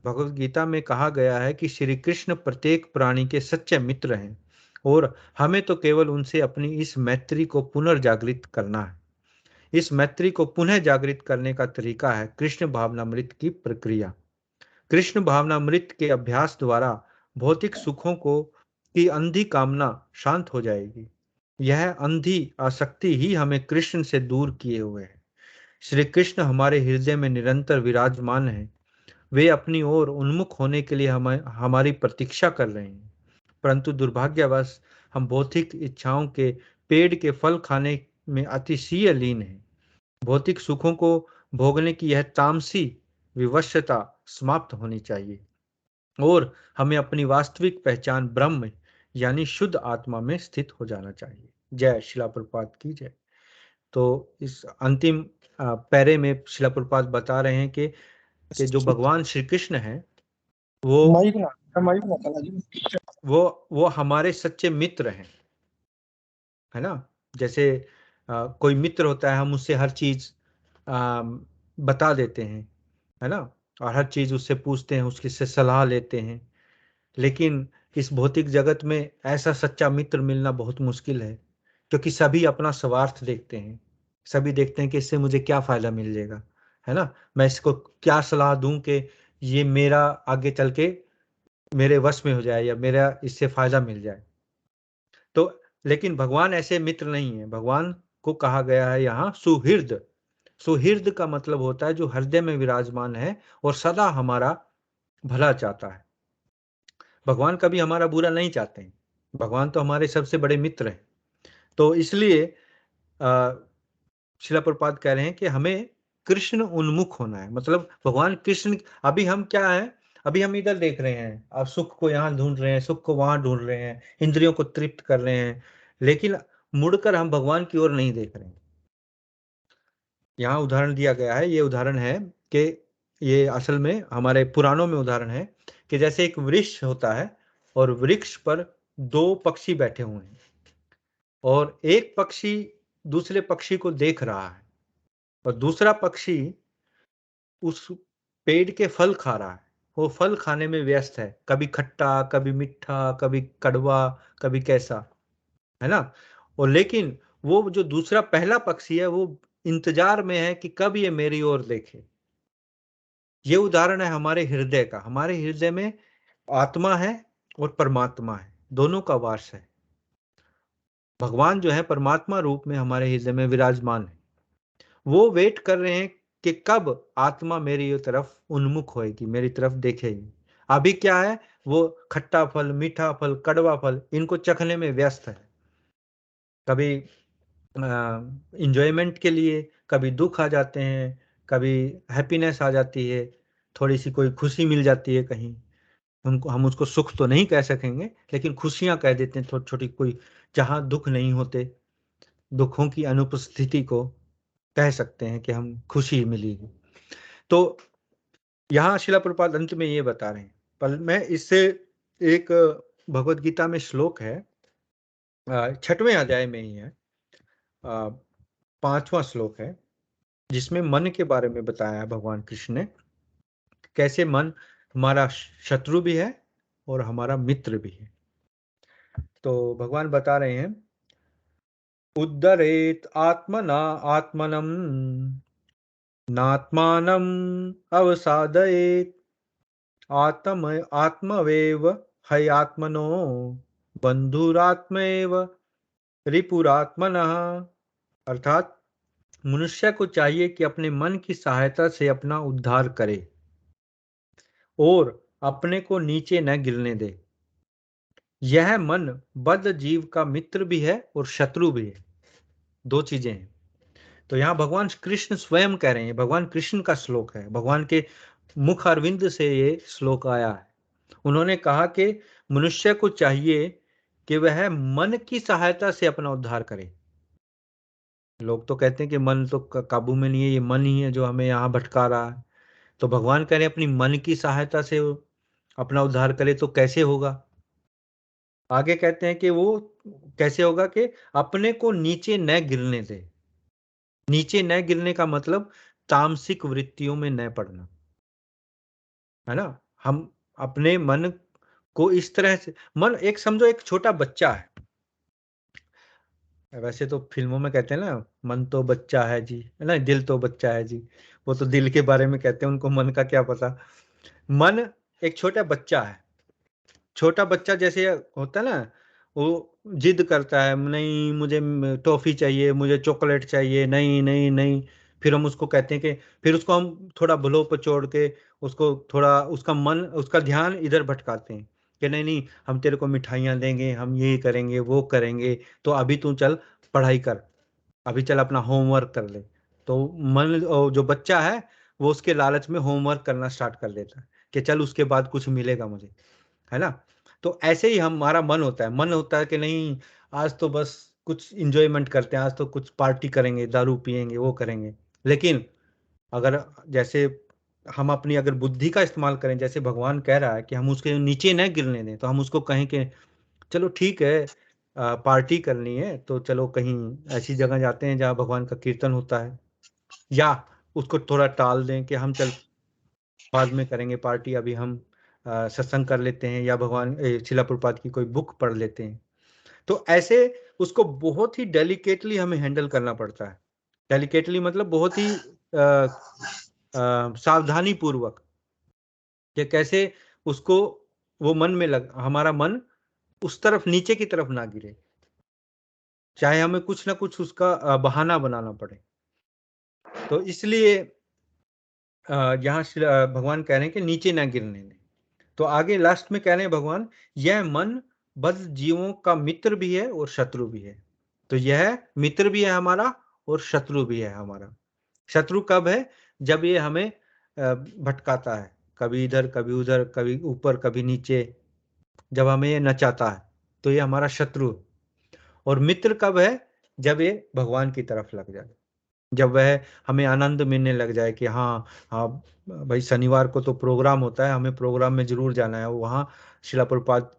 भगवत गीता में कहा गया है कि श्री कृष्ण प्रत्येक प्राणी के सच्चे मित्र हैं और हमें तो केवल उनसे अपनी इस मैत्री को पुनर्जागृत करना है। इस मैत्री को पुनः जागृत करने का तरीका है कृष्ण भावनामृत की प्रक्रिया। कृष्ण भावनामृत के अभ्यास द्वारा भौतिक सुखों की अंधी कामना शांत हो जाएगी। यह अंधी आसक्ति ही हमें कृष्ण से दूर किए हुए है। श्री कृष्ण हमारे हृदय में निरंतर विराजमान हैं। वे अपनी ओर उन्मुख होने के लिए हमारी प्रतीक्षा कर रहे हैं, परंतु दुर्भाग्यवश हम भौतिक इच्छाओं के पेड़ के फल खाने में अतिशय लीन हैं। भौतिक सुखों को भोगने की यह तामसी विवशता समाप्त होनी चाहिए और हमें अपनी वास्तविक पहचान ब्रह्म यानी शुद्ध आत्मा में स्थित हो जाना चाहिए। जय श्रील प्रभुपाद की जय। तो इस अंतिम पैरे में श्रील प्रभुपाद बता रहे हैं कि जो भगवान श्री कृष्ण है वो हमारे सच्चे मित्र हैं, है ना। जैसे कोई मित्र होता है, हम उससे हर चीज बता देते हैं, है ना, और हर चीज उससे पूछते हैं, उसकी से सलाह लेते हैं। लेकिन इस भौतिक जगत में ऐसा सच्चा मित्र मिलना बहुत मुश्किल है, क्योंकि सभी अपना स्वार्थ देखते हैं। सभी देखते हैं कि इससे मुझे क्या फायदा मिल जाएगा, है ना, मैं इसको क्या सलाह दूं कि ये मेरा आगे चल के मेरे वश में हो जाए या मेरा इससे फायदा मिल जाए। तो लेकिन भगवान ऐसे मित्र नहीं है। भगवान को कहा गया है यहाँ सुहृद। सुहृद का मतलब होता है जो हृदय में विराजमान है और सदा हमारा भला चाहता है। भगवान कभी हमारा बुरा नहीं चाहते हैं। भगवान तो हमारे सबसे बड़े मित्र हैं। तो इसलिए श्रील प्रभुपाद कह रहे हैं कि हमें कृष्ण उन्मुख होना है। मतलब भगवान कृष्ण, अभी हम क्या है, अभी हम इधर देख रहे हैं, अब सुख को यहाँ ढूंढ रहे हैं, सुख को वहां ढूंढ रहे हैं, इंद्रियों को तृप्त कर रहे हैं, लेकिन मुड़कर हम भगवान की ओर नहीं देख रहे हैं। यहाँ उदाहरण दिया गया है, ये उदाहरण है कि ये असल में हमारे पुराणों में उदाहरण है कि जैसे एक वृक्ष होता है और वृक्ष पर दो पक्षी बैठे हुए हैं और एक पक्षी दूसरे पक्षी को देख रहा है और दूसरा पक्षी उस पेड़ के फल खा रहा है। वो फल खाने में व्यस्त है, कभी खट्टा, कभी मीठा, कभी कड़वा, कभी कैसा, है ना। और लेकिन वो जो दूसरा पहला पक्षी है वो इंतजार में है कि कब ये मेरी ओर देखे। ये उदाहरण है हमारे हृदय का। हमारे हृदय में आत्मा है और परमात्मा है, दोनों का वास है। भगवान जो है परमात्मा रूप में हमारे हृदय में विराजमान है। वो वेट कर रहे हैं कि कब आत्मा मेरी तरफ उन्मुख होएगी, मेरी तरफ देखेगी। अभी क्या है, वो खट्टा फल, मीठा फल, कड़वा फल, इनको चखने में व्यस्त है। कभी इंजॉयमेंट के लिए, कभी दुख आ जाते हैं, कभी हैप्पीनेस आ जाती है, थोड़ी सी कोई खुशी मिल जाती है कहीं। उनको हम उसको सुख तो नहीं कह सकेंगे, लेकिन खुशियां कह देते हैं छोटी छोटी, कोई जहां दुख नहीं होते, दुखों की अनुपस्थिति को कह सकते हैं कि हम खुशी मिलेगी। तो यहाँ शिला प्रभुपाद अंत में ये बता रहे हैं, पर मैं इससे एक भगवत गीता में श्लोक है, 6वें अध्याय में ही है, 5वां श्लोक है, जिसमें मन के बारे में बताया है भगवान कृष्ण ने, कैसे मन हमारा शत्रु भी है और हमारा मित्र भी है। तो भगवान बता रहे हैं, उद्धरेत आत्मना आत्मनम नात्मानम अवसादयेत आत्मवेव हयात्मनो बंधुरात्मेव रिपुरात्मनः। अर्थात मनुष्य को चाहिए कि अपने मन की सहायता से अपना उद्धार करे और अपने को नीचे न गिरने दे। यह मन बद्ध जीव का मित्र भी है और शत्रु भी है, दो चीजें हैं। तो यहाँ भगवान कृष्ण स्वयं कह रहे हैं, भगवान कृष्ण का श्लोक है, भगवान के मुख अरविंद से ये श्लोक आया है। उन्होंने कहा कि मनुष्य को चाहिए कि वह मन की सहायता से अपना उद्धार करे। लोग तो कहते हैं कि मन तो काबू में नहीं है, ये मन ही है जो हमें यहाँ भटका रहा है। तो भगवान कह रहे हैं अपनी मन की सहायता से अपना उद्धार करे। तो कैसे होगा? आगे कहते हैं कि वो कैसे होगा कि अपने को नीचे न गिरने दे। नीचे न गिरने का मतलब तामसिक वृत्तियों में न पड़ना, है ना। हम अपने मन को इस तरह से, मन एक समझो एक छोटा बच्चा है। वैसे तो फिल्मों में कहते हैं ना, मन तो बच्चा है जी, है ना, दिल तो बच्चा है जी। वो तो दिल के बारे में कहते हैं, उनको मन का क्या पता। मन एक छोटा बच्चा है। छोटा बच्चा जैसे होता है ना, वो जिद करता है, नहीं मुझे टॉफी चाहिए, मुझे चॉकलेट चाहिए, नहीं नहीं नहीं। फिर हम उसको कहते हैं कि, फिर उसको हम थोड़ा भुलो पचोड़ के उसको थोड़ा उसका मन उसका ध्यान इधर भटकाते हैं कि नहीं नहीं हम तेरे को मिठाइयाँ देंगे, हम ये करेंगे वो करेंगे, तो अभी तू चल पढ़ाई कर, अभी चल अपना होमवर्क कर ले। तो मन जो बच्चा है वो उसके लालच में होमवर्क करना स्टार्ट कर देता है कि चल उसके बाद कुछ मिलेगा मुझे, है ना। तो ऐसे ही हमारा मन होता है। मन होता है कि नहीं आज तो बस कुछ इंजॉयमेंट करते हैं, आज तो कुछ पार्टी करेंगे, दारू पिएंगे, वो करेंगे। लेकिन अगर जैसे हम अपनी अगर बुद्धि का इस्तेमाल करें, जैसे भगवान कह रहा है कि हम उसके नीचे न गिरने दें, तो हम उसको कहें कि चलो ठीक है, पार्टी करनी है तो चलो कहीं ऐसी जगह जाते हैं जहाँ भगवान का कीर्तन होता है, या उसको थोड़ा टाल दें कि हम चल बाद में करेंगे पार्टी, अभी हम सत्संग कर लेते हैं या भगवान शिला प्रभुपाद की कोई बुक पढ़ लेते हैं। तो ऐसे उसको बहुत ही डेलिकेटली हमें हैंडल करना पड़ता है। डेलिकेटली मतलब बहुत ही सावधानी पूर्वक, कि कैसे उसको वो मन में हमारा मन उस तरफ नीचे की तरफ ना गिरे, चाहे हमें कुछ ना कुछ उसका बहाना बनाना पड़े। तो इसलिए यहाँ भगवान कह रहे हैं कि नीचे ना गिरने दें। तो आगे लास्ट में कह रहे हैं भगवान, यह मन बद्ध जीवों का मित्र भी है और शत्रु भी है। तो यह मित्र भी है हमारा और शत्रु भी है हमारा। शत्रु कब है? जब ये हमें भटकाता है, कभी इधर कभी उधर, कभी ऊपर कभी नीचे, जब हमें ये नचाता है तो ये हमारा शत्रु। और मित्र कब है? जब ये भगवान की तरफ लग जाए, जब वह हमें आनंद मिलने लग जाए कि हाँ हाँ भाई शनिवार को तो प्रोग्राम होता है, हमें प्रोग्राम में जरूर जाना है, वहाँ शिला प्रभुपाद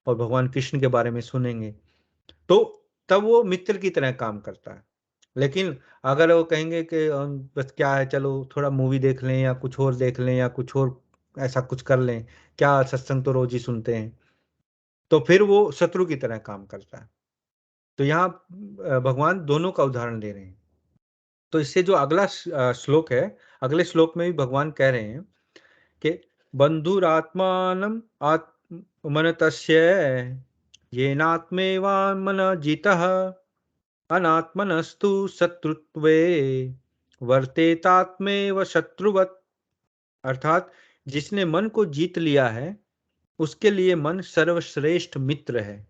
और भगवान कृष्ण के बारे में सुनेंगे, तो तब वो मित्र की तरह काम करता है। लेकिन अगर वो कहेंगे कि बस क्या है, चलो थोड़ा मूवी देख लें या कुछ और देख लें या कुछ और ऐसा कुछ कर लें, क्या सत्संग तो रोज ही सुनते हैं, तो फिर वो शत्रु की तरह काम करता है। तो यहाँ भगवान दोनों का उदाहरण दे रहे हैं। तो इससे जो अगला श्लोक है, अगले श्लोक में भी भगवान कह रहे हैं कि बंधुरात्मानम आत्मनतस्य येनात्मेवात्मन जितः अनात्मनस्तु शत्रुत्वे वर्तेतात्मेव शत्रुवत्। अर्थात जिसने मन को जीत लिया है उसके लिए मन सर्वश्रेष्ठ मित्र है,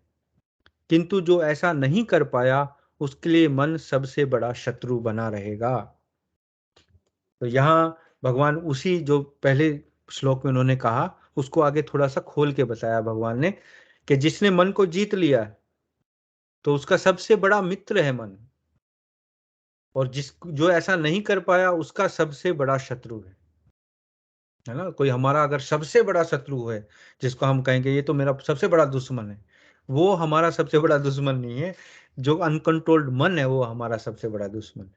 किंतु जो ऐसा नहीं कर पाया उसके लिए मन सबसे बड़ा शत्रु बना रहेगा। तो यहाँ भगवान उसी जो पहले श्लोक में उन्होंने कहा उसको आगे थोड़ा सा खोल के बताया भगवान ने, कि जिसने मन को जीत लिया तो उसका सबसे बड़ा मित्र है मन। और जो ऐसा नहीं कर पाया उसका सबसे बड़ा शत्रु है ना। कोई हमारा अगर सबसे बड़ा शत्रु है, जिसको हम कहेंगे ये तो मेरा सबसे बड़ा दुश्मन है, वो हमारा सबसे बड़ा दुश्मन नहीं है। जो अनकंट्रोल्ड मन है वो हमारा सबसे बड़ा दुश्मन है।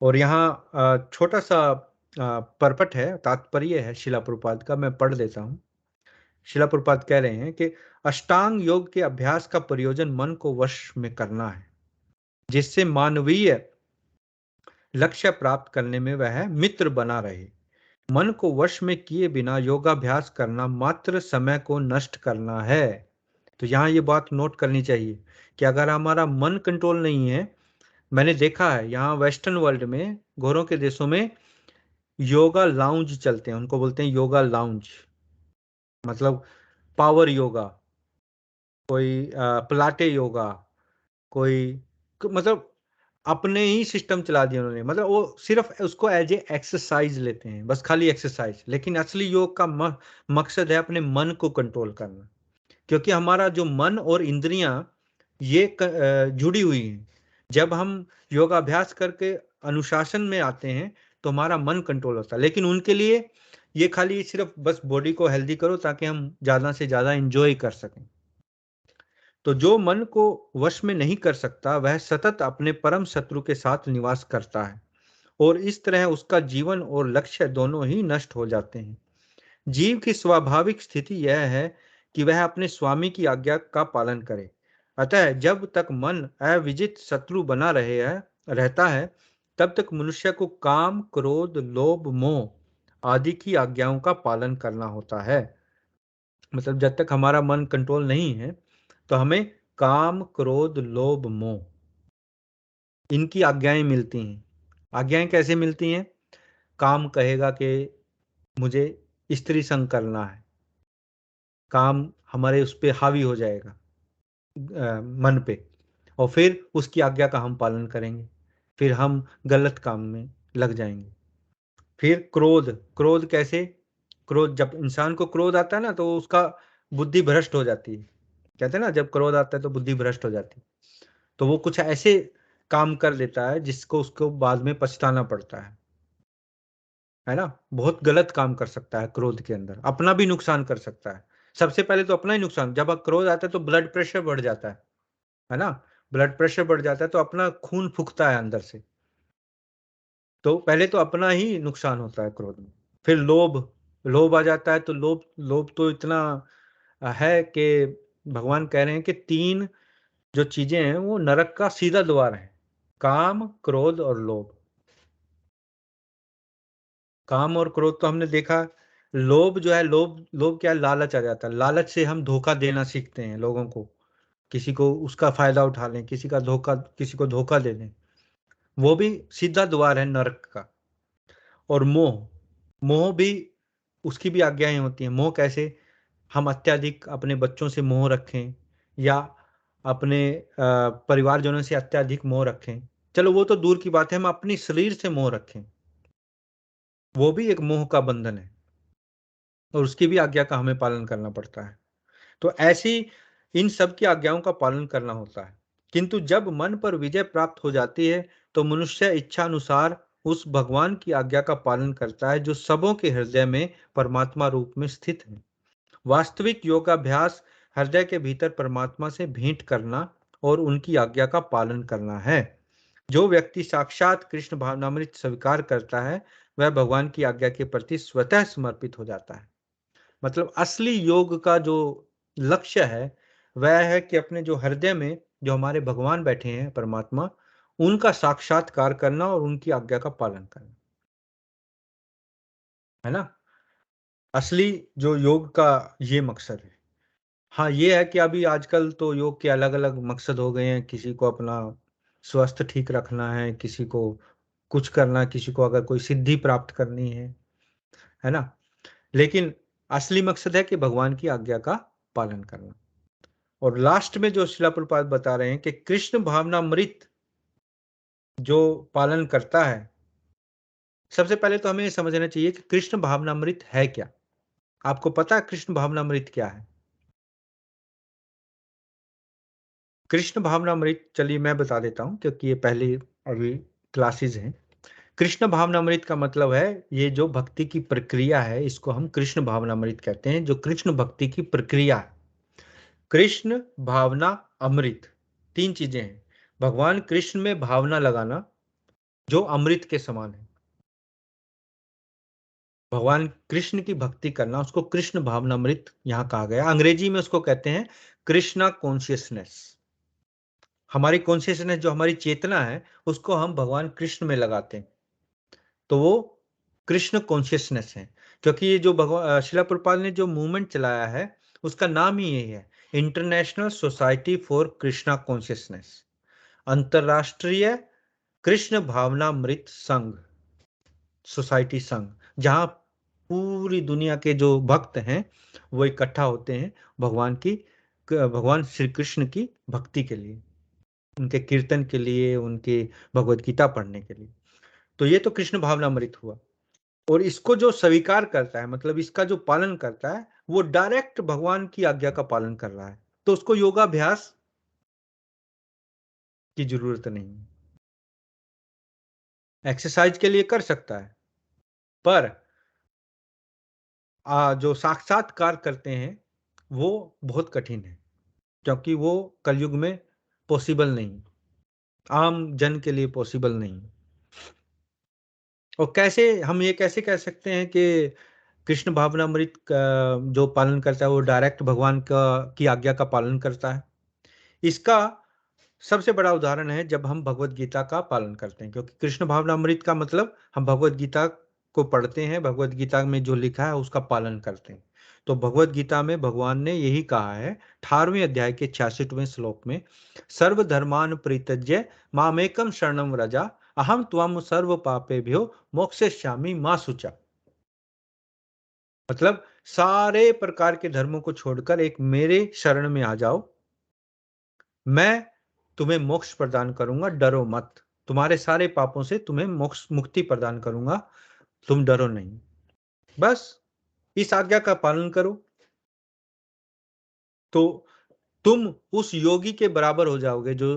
और यहाँ छोटा सा परपट है, तात्पर्य है शिला प्रभुपाद का, मैं पढ़ देता हूँ। शिला प्रभुपाद कह रहे हैं कि अष्टांग योग के अभ्यास का प्रयोजन मन को वश में करना है, जिससे मानवीय लक्ष्य प्राप्त करने में वह मित्र बना रहे। मन को वश में किए बिना योगाभ्यास करना मात्र समय को नष्ट करना है। तो यहाँ ये बात नोट करनी चाहिए कि अगर हमारा मन कंट्रोल नहीं है, मैंने देखा है यहाँ वेस्टर्न वर्ल्ड में, घोरों के देशों में योगा लाउंज चलते हैं, उनको बोलते हैं योगा लाउंज, मतलब पावर योगा, कोई पिलाटे योगा, कोई मतलब अपने ही सिस्टम चला दिया उन्होंने। मतलब वो सिर्फ उसको एज ए एक्सरसाइज लेते हैं, बस खाली एक्सरसाइज। लेकिन असली योग का मकसद है अपने मन को कंट्रोल करना, क्योंकि हमारा जो मन और इंद्रियां ये जुड़ी हुई हैं। जब हम योगाभ्यास करके अनुशासन में आते हैं तो हमारा मन कंट्रोल होता है। लेकिन उनके लिए ये खाली सिर्फ बस बॉडी को हेल्दी करो ताकि हम ज़्यादा से ज़्यादा इंजॉय कर सकें। तो जो मन को वश में नहीं कर सकता वह सतत अपने परम शत्रु के साथ निवास करता है, और इस तरह उसका जीवन और लक्ष्य दोनों ही नष्ट हो जाते हैं। जीव की स्वाभाविक स्थिति यह है कि वह अपने स्वामी की आज्ञा का पालन करे। अतः जब तक मन अविजित शत्रु बना रहता है, तब तक मनुष्य को काम, क्रोध, लोभ, मोह आदि की आज्ञाओं का पालन करना होता है। मतलब जब तक हमारा मन कंट्रोल नहीं है तो हमें काम, क्रोध, लोभ, मोह इनकी आज्ञाएं मिलती हैं। आज्ञाएं कैसे मिलती हैं? काम कहेगा कि मुझे स्त्री संग करना है, काम हमारे उस पर हावी हो जाएगा मन पे, और फिर उसकी आज्ञा का हम पालन करेंगे, फिर हम गलत काम में लग जाएंगे। फिर क्रोध, क्रोध कैसे? क्रोध, जब इंसान को क्रोध आता है ना तो उसका बुद्धि भ्रष्ट हो जाती है। कहते हैं ना जब क्रोध आता है तो बुद्धि भ्रष्ट हो जाती है, तो वो कुछ ऐसे काम कर देता है जिसको उसको बाद में पछताना पड़ता है ना। बहुत गलत काम कर सकता है क्रोध के अंदर, अपना भी नुकसान कर सकता है। सबसे पहले तो अपना ही नुकसान। जब क्रोध आता है तो ब्लड प्रेशर बढ़ जाता है ना, ब्लड प्रेशर बढ़ जाता है तो अपना खून फूकता है अंदर से, तो पहले तो अपना ही नुकसान होता है क्रोध में। फिर लोभ, लोभ आ जाता है तो लोभ, लोभ तो इतना है कि भगवान कह रहे हैं कि 3 जो चीजें हैं वो नरक का सीधा द्वार है, काम, क्रोध और लोभ। काम और क्रोध तो हमने देखा। लोभ जो है, लोभ लोभ क्या है? लालच आ जाता है। लालच से हम धोखा देना सीखते हैं लोगों को, किसी को उसका फायदा उठा लें, किसी को धोखा दे दें, वो भी सीधा द्वार है नरक का। और मोह, मोह भी, उसकी भी आज्ञाएं होती हैं। मोह कैसे? हम अत्यधिक अपने बच्चों से मोह रखें, या अपने परिवारजनों से अत्यधिक मोह रखें। चलो वो तो दूर की बात है, हम अपनी शरीर से मोह रखें, वो भी एक मोह का बंधन है, और उसकी भी आज्ञा का हमें पालन करना पड़ता है। तो ऐसी इन सब की आज्ञाओं का पालन करना होता है। किंतु जब मन पर विजय प्राप्त हो जाती है तो मनुष्य इच्छा अनुसार उस भगवान की आज्ञा का पालन करता है जो सबों के हृदय में परमात्मा रूप में स्थित है। वास्तविक योगाभ्यास हृदय के भीतर परमात्मा से भेंट करना और उनकी आज्ञा का पालन करना है। जो व्यक्ति साक्षात कृष्ण भावनामृत स्वीकार करता है वह भगवान की आज्ञा के प्रति स्वतः समर्पित हो जाता है। मतलब असली योग का जो लक्ष्य है वह है कि अपने जो हृदय में जो हमारे भगवान बैठे हैं परमात्मा, उनका साक्षात्कार करना और उनकी आज्ञा का पालन करना, है ना। असली जो योग का ये मकसद है। हाँ ये है कि अभी आजकल तो योग के अलग अलग मकसद हो गए हैं। किसी को अपना स्वास्थ्य ठीक रखना है, किसी को कुछ करना है, किसी को अगर कोई सिद्धि प्राप्त करनी है ना। लेकिन असली मकसद है कि भगवान की आज्ञा का पालन करना। और लास्ट में जो शिला प्रभुपाद बता रहे हैं कि कृष्ण भावनामृत जो पालन करता है, सबसे पहले तो हमें समझना चाहिए कि कृष्ण भावनामृत है क्या। आपको पता है कृष्ण भावनामृत क्या है? कृष्ण भावनामृत, चलिए मैं बता देता हूं क्योंकि ये पहले अभी क्लासेस हैं। कृष्ण भावनामृत का मतलब है ये जो भक्ति की प्रक्रिया है, इसको हम कृष्ण भावनामृत कहते हैं, जो कृष्ण भक्ति की प्रक्रिया है। कृष्ण भावना अमृत, तीन चीजें हैं। भगवान कृष्ण में भावना लगाना जो अमृत के समान है, भगवान कृष्ण की भक्ति करना, उसको कृष्ण भावनामृत यहां कहा गया। अंग्रेजी में उसको कहते हैं कृष्णा कॉन्शियसनेस। हमारी कॉन्शियसनेस जो हमारी चेतना है उसको हम भगवान कृष्ण में लगाते हैं, तो वो कृष्ण कॉन्शियसनेस है। क्योंकि ये जो भगवान शिला प्रभुपाद ने जो मूवमेंट चलाया है उसका नाम ही यही है, international society for Krishna consciousness, अंतरराष्ट्रीय कृष्ण भावनामृत संघ, सोसाइटी संघ, जहां पूरी दुनिया के जो भक्त हैं वो इकट्ठा होते हैं भगवान श्री कृष्ण की भक्ति के लिए, उनके कीर्तन के लिए, उनके भगवत गीता पढ़ने के लिए। तो ये तो कृष्ण भावनामृत हुआ। और इसको जो स्वीकार करता है, मतलब इसका जो पालन करता है, वो डायरेक्ट भगवान की आज्ञा का पालन कर रहा है, तो उसको योगाभ्यास की जरूरत नहीं है। एक्सरसाइज के लिए कर सकता है, पर जो साक्षात्कार करते हैं वो बहुत कठिन है, क्योंकि वो कलयुग में पॉसिबल नहीं, आम जन के लिए पॉसिबल नहीं। और कैसे हम ये कैसे कह सकते हैं कि कृष्ण भावनामृत का जो पालन करता है वो डायरेक्ट भगवान का की आज्ञा का पालन करता है? इसका सबसे बड़ा उदाहरण है जब हम भगवत गीता का पालन करते हैं, क्योंकि कृष्ण भावनामृत का मतलब हम भगवत गीता को पढ़ते हैं, भगवत गीता में जो लिखा है उसका पालन करते हैं। तो भगवत गीता में भगवान ने यही कहा है 18वें अध्याय के 66वें श्लोक में, सर्वधर्मान परित्यज्य मामेकम शरणम व्रजा अहम त्वम सर्व पापेभ्यो मोक्षयिष्यामि मा शुचा। मतलब सारे प्रकार के धर्मों को छोड़कर एक मेरे शरण में आ जाओ, मैं तुम्हें मोक्ष प्रदान करूंगा, डरो मत। तुम्हारे सारे पापों से तुम्हें मोक्ष मुक्ति प्रदान करूंगा, तुम डरो नहीं, बस इस आज्ञा का पालन करो, तो तुम उस योगी के बराबर हो जाओगे जो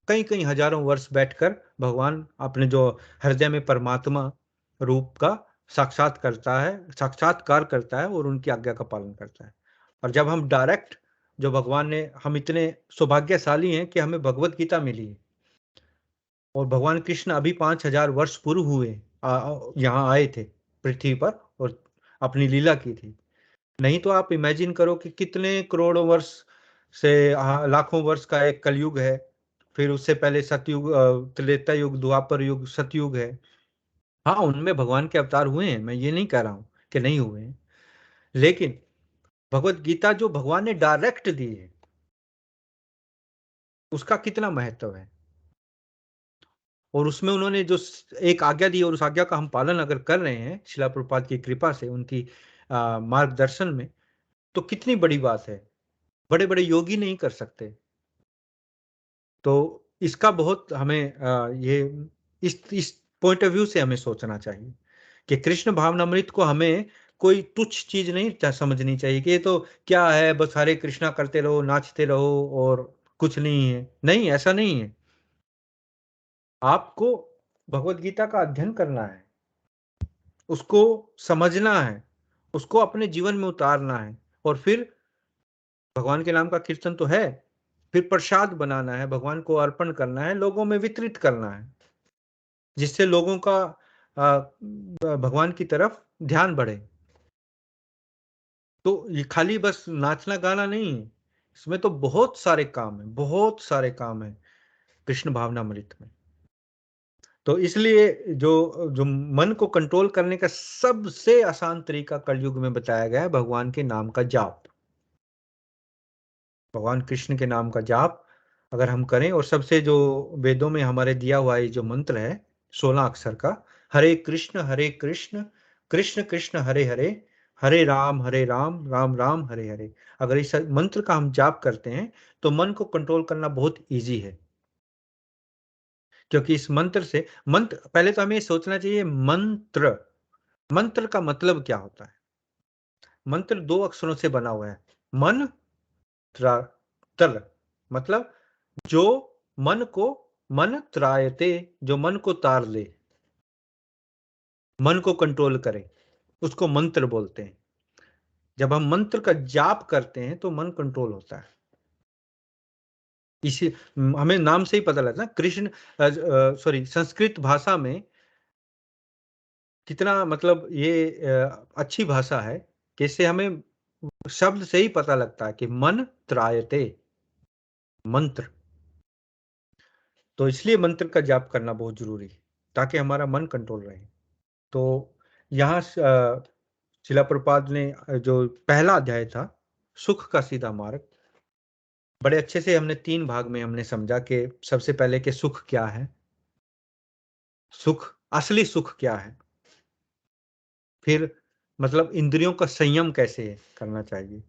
कई कई हजारों वर्ष बैठकर भगवान अपने जो हृदय में परमात्मा रूप का साक्षात्कार करता है और उनकी आज्ञा का पालन करता है। और जब हम डायरेक्ट जो भगवान ने, हम इतने सौभाग्यशाली हैं कि हमें भगवत गीता मिली है, और भगवान कृष्ण अभी 5000 वर्ष पूर्व हुए यहाँ आए थे पृथ्वी पर और अपनी लीला की थी। नहीं तो आप इमेजिन करो कि कितने करोड़ों वर्ष से लाखों वर्ष का एक कलयुग है, फिर उससे पहले सतयुग, त्रेता युग, द्वापर युग, सतयुग है। हाँ, उनमें भगवान के अवतार हुए हैं, मैं ये नहीं कह रहा हूं कि नहीं हुए हैं, लेकिन भगवत गीता जो भगवान ने डायरेक्ट दी है उसका कितना महत्व है। और उसमें उन्होंने जो एक आज्ञा दी और उस आज्ञा का हम पालन अगर कर रहे हैं शिला प्रभुपाद की कृपा से, उनकी मार्गदर्शन में, तो कितनी बड़ी बात है, बड़े बड़े योगी नहीं कर सकते। तो इसका बहुत हमें ये इस पॉइंट ऑफ व्यू से हमें सोचना चाहिए कि कृष्ण भावनामृत को हमें कोई तुच्छ चीज नहीं समझनी चाहिए कि ये तो क्या है, बस हरे कृष्णा करते रहो, नाचते रहो और कुछ नहीं है। नहीं, ऐसा नहीं है। आपको भगवत गीता का अध्ययन करना है, उसको समझना है, उसको अपने जीवन में उतारना है, और फिर भगवान के नाम का कीर्तन तो है, फिर प्रसाद बनाना है, भगवान को अर्पण करना है, लोगों में वितरित करना है, जिससे लोगों का भगवान की तरफ ध्यान बढ़े। तो ये खाली बस नाचना गाना नहीं है, इसमें तो बहुत सारे काम है, बहुत सारे काम है कृष्ण भावनामृत में। तो इसलिए जो जो मन को कंट्रोल करने का सबसे आसान तरीका कलयुग में बताया गया है भगवान के नाम का जाप, भगवान कृष्ण के नाम का जाप अगर हम करें, और सबसे जो वेदों में हमारे दिया हुआ है जो मंत्र है 16 अक्षर का, हरे कृष्ण कृष्ण कृष्ण हरे हरे, हरे राम राम राम हरे हरे, अगर इस मंत्र का हम जाप करते हैं तो मन को कंट्रोल करना बहुत इजी है। क्योंकि इस मंत्र से, मंत्र पहले तो हमें सोचना चाहिए मंत्र, मंत्र का मतलब क्या होता है। मंत्र 2 अक्षरों से बना हुआ है, मन त्र, मतलब जो मन को मन त्रायते, जो मन को तार ले, मन को कंट्रोल करे, उसको मंत्र बोलते हैं। जब हम मंत्र का जाप करते हैं तो मन कंट्रोल होता है। इसी हमें नाम से ही पता लगता है। कृष्ण संस्कृत भाषा में कितना मतलब ये अच्छी भाषा है कि इससे हमें शब्द से ही पता लगता है कि मन त्रायते, मंत्र। तो इसलिए मंत्र का जाप करना बहुत जरूरी है ताकि हमारा मन कंट्रोल रहे। तो यहाँ शिला प्रभुपाद ने जो पहला अध्याय था, सुख का सीधा मार्ग, बड़े अच्छे से हमने 3 भाग में हमने समझा कि सबसे पहले कि सुख क्या है, सुख, असली सुख क्या है, फिर मतलब इंद्रियों का संयम कैसे करना चाहिए,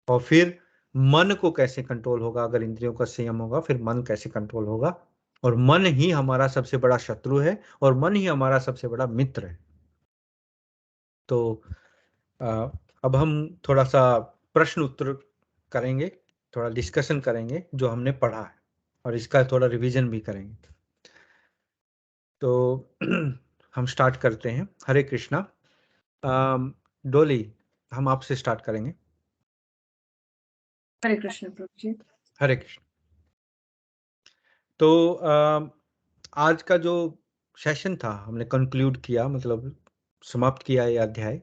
और फिर मन को कैसे कंट्रोल होगा। अगर इंद्रियों का संयम होगा फिर मन कैसे कंट्रोल होगा, और मन ही हमारा सबसे बड़ा शत्रु है और मन ही हमारा सबसे बड़ा मित्र है। तो अब हम थोड़ा सा प्रश्न उत्तर करेंगे, थोड़ा डिस्कशन करेंगे जो हमने पढ़ा है, और इसका थोड़ा रिवीजन भी करेंगे। तो हम स्टार्ट करते हैं। हरे कृष्णा। डोली, हम आपसे स्टार्ट करेंगे।
हरे कृष्ण प्रभु जी।
हरे कृष्ण। तो आज का जो सेशन था हमने कंक्लूड किया, मतलब समाप्त किया ये अध्याय।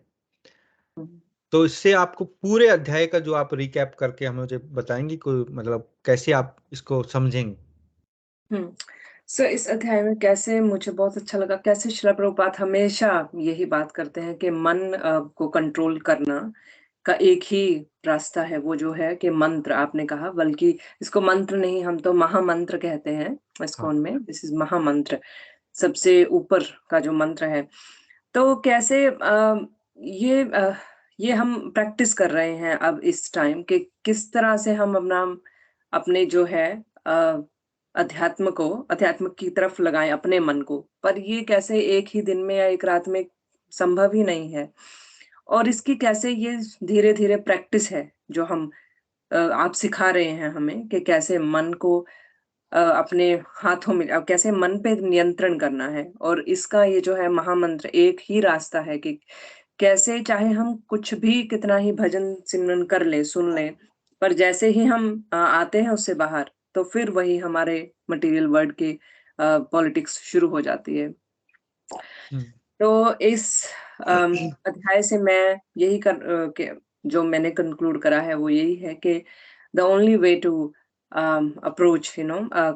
तो इससे आपको पूरे अध्याय का जो आप रिकैप करके हमें मुझे बताएंगी, कोई मतलब कैसे आप इसको समझेंगे?
सो इस अध्याय में कैसे, मुझे बहुत अच्छा लगा कैसे श्रील प्रभुपाद हमेशा यही बात करते हैं कि मन को कंट्रोल करना का एक ही रास्ता है, वो जो है कि मंत्र। आपने कहा, बल्कि इसको मंत्र नहीं, हम तो महामंत्र कहते हैं इस्कॉन में। दिस इज महामंत्र, सबसे ऊपर का जो मंत्र है। तो कैसे ये हम प्रैक्टिस कर रहे हैं अब इस टाइम कि किस तरह से हम अपने जो है अध्यात्म की तरफ लगाएं अपने मन को। पर ये कैसे एक ही दिन में या एक रात में संभव ही नहीं है, और इसकी कैसे ये धीरे धीरे प्रैक्टिस है जो हम आप सिखा रहे हैं हमें कि कैसे मन को अपने हाथों में, कैसे मन पे नियंत्रण करना है। और इसका ये जो है महामंत्र, एक ही रास्ता है कि कैसे चाहे हम कुछ भी कितना ही भजन सिमरन कर ले, सुन ले, पर जैसे ही हम आते हैं उससे बाहर, तो फिर वही हमारे मटेरियल वर्ल्ड की पॉलिटिक्स शुरू हो जाती है। तो इस अध्याय से मैं यही जो मैंने कंक्लूड करा है वो यही है कि the only way to approach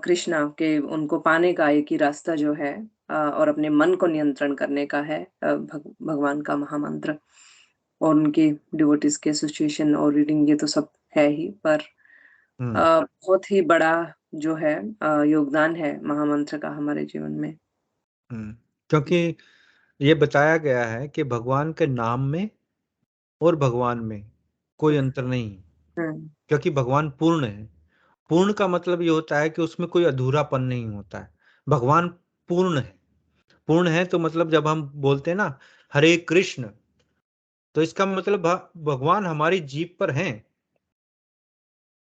Krishna के उनको पाने का एक ही रास्ता जो है और अपने मन को नियंत्रण करने का है भगवान का महामंत्र। और उनके डिवोटीज के एसोसिएशन और रीडिंग ये तो सब है ही, पर बहुत ही बड़ा जो है योगदान है महामंत्र का हमारे जीवन में।
क्योंकि ये बताया गया है कि भगवान के नाम में और भगवान में कोई अंतर नहीं है, क्योंकि भगवान पूर्ण है। पूर्ण का मतलब ये होता है कि उसमें कोई अधूरापन नहीं होता है। भगवान पूर्ण है। पूर्ण है तो मतलब जब हम बोलते हैं ना हरे कृष्ण, तो इसका मतलब भगवान हमारी जीभ पर हैं।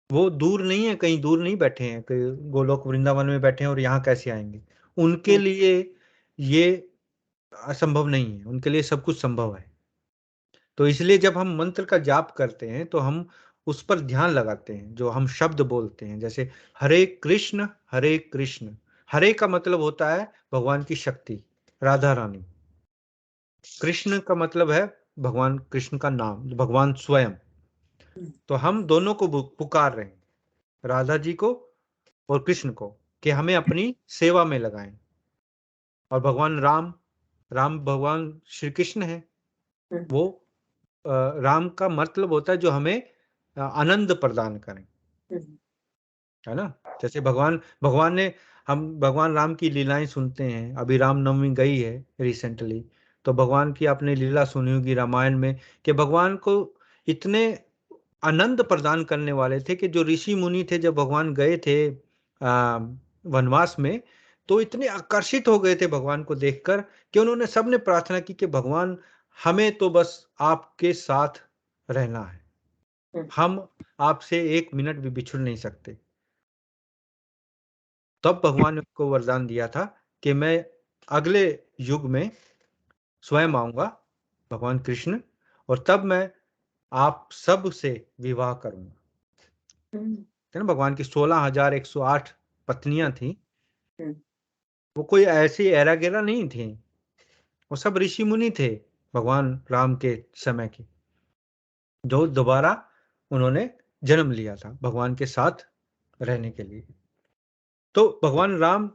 वो दूर नहीं है, कहीं दूर नहीं बैठे हैं कि गोलोक वृंदावन में बैठे हैं और यहाँ कैसे आएंगे। उनके लिए ये असंभव नहीं है, उनके लिए सब कुछ संभव है। तो इसलिए जब हम मंत्र का जाप करते हैं तो हम उस पर ध्यान लगाते हैं, जो हम शब्द बोलते हैं, जैसे हरे कृष्ण हरे कृष्ण। हरे का मतलब होता है भगवान की शक्ति, राधा रानी। कृष्ण का मतलब है भगवान कृष्ण का नाम, भगवान स्वयं। तो हम दोनों को पुकार रहे हैं, राधा जी को और कृष्ण को, कि हमें अपनी सेवा में लगाएं। और भगवान राम भगवान श्री कृष्ण है। वो राम का मतलब होता है जो हमें आनंद प्रदान करें, है ना। जैसे भगवान ने, हम भगवान राम की लीलाएं सुनते हैं। अभी रामनवमी गई है रिसेंटली, तो भगवान की आपने लीला सुनी होगी रामायण में, कि भगवान को इतने आनंद प्रदान करने वाले थे कि जो ऋषि मुनि थे जब भगवान गए थे वनवास में, तो इतने आकर्षित हो गए थे भगवान को देखकर कि उन्होंने सबने प्रार्थना की कि भगवान हमें तो बस आपके साथ रहना है, हम आपसे एक मिनट भी बिछुड़ नहीं सकते। तब भगवान ने उसको वरदान दिया था कि मैं अगले युग में स्वयं आऊंगा, भगवान कृष्ण, और तब मैं आप सब से विवाह करूंगा। है ना, भगवान की 16,108 पत्नियां थी। वो कोई ऐसी एरा गेरा नहीं थी, वो सब ऋषि मुनि थे भगवान राम के समय के, जो दोबारा उन्होंने जन्म लिया था भगवान के साथ रहने के लिए। तो भगवान राम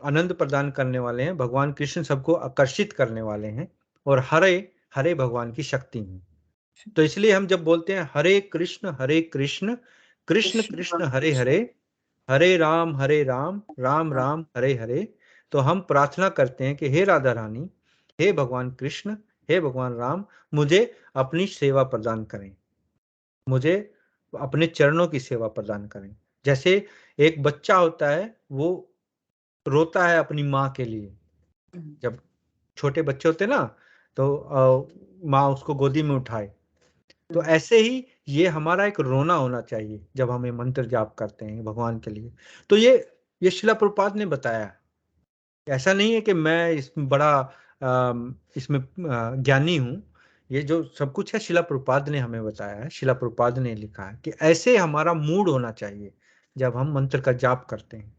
आनंद प्रदान करने वाले हैं, भगवान कृष्ण सबको आकर्षित करने वाले हैं, और हरे हरे भगवान की शक्ति है। तो इसलिए हम जब बोलते हैं हरे कृष्ण कृष्ण कृष्ण हरे हरे, हरे राम राम राम हरे हरे, तो हम प्रार्थना करते हैं कि हे राधा रानी, हे भगवान कृष्ण, हे भगवान राम, मुझे अपनी सेवा प्रदान करें, मुझे अपने चरणों की सेवा प्रदान करें। जैसे एक बच्चा होता है, वो रोता है अपनी माँ के लिए, जब छोटे बच्चे होते ना, तो माँ उसको गोदी में उठाए, तो ऐसे ही ये हमारा एक रोना होना चाहिए जब हमें मंत्र जाप करते हैं भगवान के लिए। तो ये शिला प्रभुपाद ने बताया। ऐसा नहीं है कि मैं इसमें बड़ा इसमें ज्ञानी हूँ, ये जो सब कुछ है शिला प्रभुपाद ने हमें बताया है, शिला प्रभुपाद ने लिखा है कि ऐसे हमारा मूड होना चाहिए जब हम मंत्र का जाप करते हैं,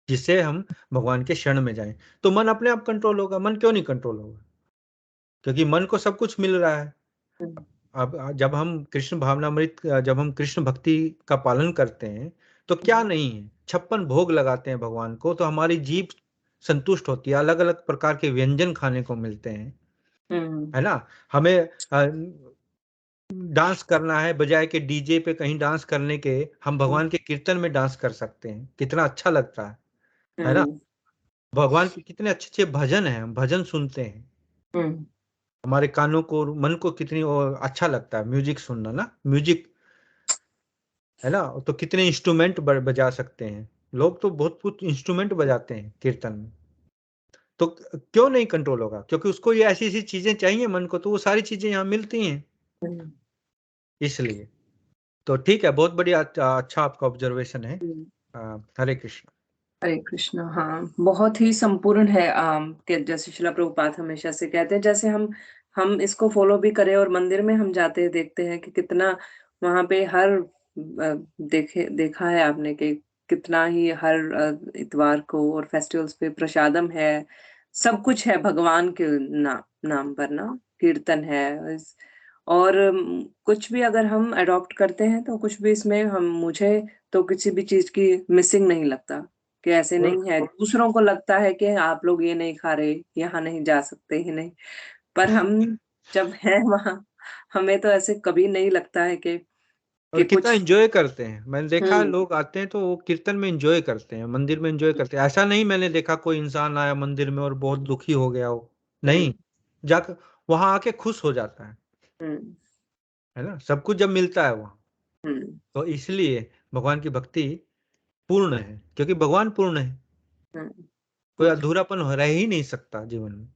जिससे हम भगवान के शरण में जाएं। तो मन अपने आप कंट्रोल होगा। मन क्यों नहीं कंट्रोल होगा? क्योंकि मन को सब कुछ मिल रहा है। अब जब हम कृष्ण भावनामृत, जब हम कृष्ण भक्ति का पालन करते हैं, तो क्या नहीं है, 56 भोग लगाते हैं भगवान को, तो हमारी जीभ संतुष्ट होती है, अलग अलग प्रकार के व्यंजन खाने को मिलते हैं, है ना। हमें डांस करना है, बजाय के डीजे पे कहीं डांस करने के, हम भगवान के कीर्तन में डांस कर सकते हैं, कितना अच्छा लगता है ना। भगवान के कितने अच्छे अच्छे भजन हैं, हम भजन सुनते हैं, हमारे कानों को, मन को कितनी अच्छा लगता है म्यूजिक सुनना ना, म्यूजिक, है ना। तो कितने इंस्ट्रूमेंट बजा सकते हैं लोग, तो बहुत कुछ इंस्ट्रूमेंट बजाते हैं कीर्तन में। तो क्यों नहीं कंट्रोल होगा? क्योंकि उसको ये ऐसी ऐसी चीजें चाहिए मन को, तो वो सारी चीजें यहाँ मिलती हैं, इसलिए। तो ठीक है, बहुत बढ़िया, अच्छा आपका ऑब्जर्वेशन है। हरे कृष्ण।
हरे कृष्ण। हाँ, बहुत ही संपूर्ण है। कि जैसे शिला प्रभुपाद हमेशा से कहते हैं, जैसे हम इसको फॉलो भी करें, और मंदिर में हम जाते हैं, देखते हैं कि कितना वहां पे हर देखा है आपने कि कितना ही हर इतवार को और फेस्टिवल्स पे प्रसादम है, सब कुछ है भगवान के नाम पर ना, कीर्तन है। और कुछ भी अगर हम अडॉप्ट करते हैं तो कुछ भी इसमें मुझे तो किसी भी चीज की मिसिंग नहीं लगता, कि ऐसे नहीं है। दूसरों को लगता है कि आप लोग ये नहीं खा रहे, यहाँ नहीं जा सकते ही नहीं, पर हम जब हैं वहां, हमें तो ऐसे कभी नहीं लगता है कि
और कितना
कुछ।
एंजॉय करते हैं, मैंने देखा लोग आते हैं तो वो कीर्तन में एंजॉय करते हैं, मंदिर में एंजॉय करते हैं। ऐसा नहीं मैंने देखा कोई इंसान आया मंदिर में और बहुत दुखी हो गया हो, नहीं, जाकर वहां आके खुश हो जाता है ना। सब कुछ जब मिलता है वहां, तो इसलिए भगवान की भक्ति पूर्ण है, क्योंकि भगवान पूर्ण है, कोई अधूरापन रह ही नहीं सकता जीवन में।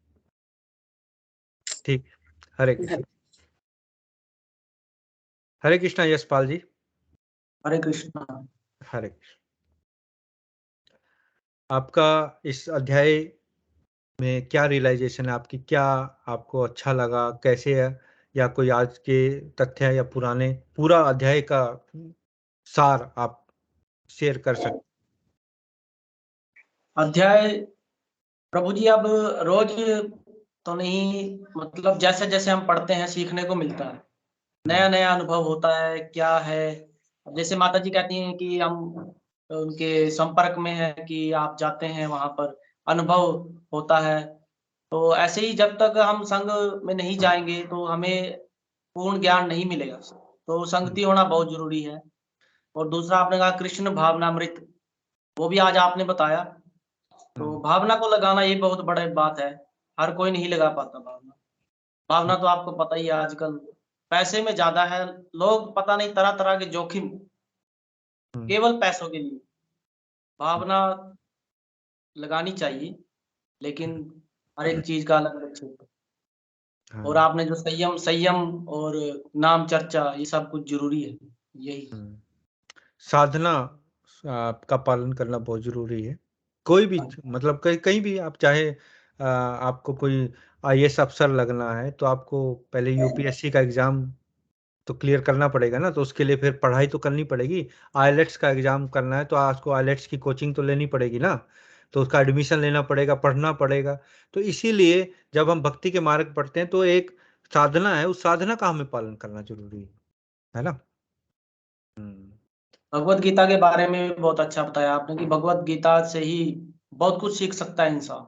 ठीक, हरे कृष्ण। हरे कृष्णा यशपाल जी।
हरे कृष्णा।
हरे कृष्ण। आपका इस अध्याय में क्या रियलाइजेशन है आपकी, क्या आपको अच्छा लगा, कैसे है, या कोई आज के तथ्य या पुराने, पूरा अध्याय का सार आप शेयर कर सकते?
अध्याय प्रभु जी अब रोज तो नहीं, मतलब जैसे जैसे हम पढ़ते हैं सीखने को मिलता है, नया नया अनुभव होता है। क्या है, जैसे माता जी कहती हैं कि हम उनके संपर्क में है, कि आप जाते हैं वहां पर अनुभव होता है। तो ऐसे ही जब तक हम संघ में नहीं जाएंगे तो हमें पूर्ण ज्ञान नहीं मिलेगा। तो संगति होना बहुत जरूरी है। और दूसरा आपने कहा कृष्ण भावनामृत, वो भी आज आपने बताया। तो भावना को लगाना ये बहुत बड़ी बात है, हर कोई नहीं लगा पाता भावना। भावना तो आपको पता ही है, आजकल पैसे में ज्यादा है, लोग पता नहीं तरह तरह के जोखिम केवल पैसों के लिए। भावना लगानी चाहिए, लेकिन हर एक चीज का अलग अलग क्षेत्र। और आपने जो संयम और नाम चर्चा, ये सब कुछ जरूरी है। यही
साधना का पालन करना बहुत जरूरी है। कोई भी मतलब कहीं भी आप चाहे आपको कोई आईएएस अफसर लगना है तो आपको पहले यूपीएससी का एग्जाम तो क्लियर करना पड़ेगा ना, तो उसके लिए फिर पढ़ाई तो करनी पड़ेगी। आईएलटीएस का एग्जाम करना है तो आपको आईएलटीएस की कोचिंग तो लेनी पड़ेगी ना, तो उसका एडमिशन लेना पड़ेगा, पढ़ना पड़ेगा। तो इसीलिए जब हम भक्ति के मार्ग पढ़ते हैं तो एक साधना है, उस साधना का हमें पालन करना जरूरी है ना।
भगवत गीता के बारे में बहुत अच्छा बताया आपने कि भगवत गीता से ही बहुत कुछ सीख सकता है इंसान,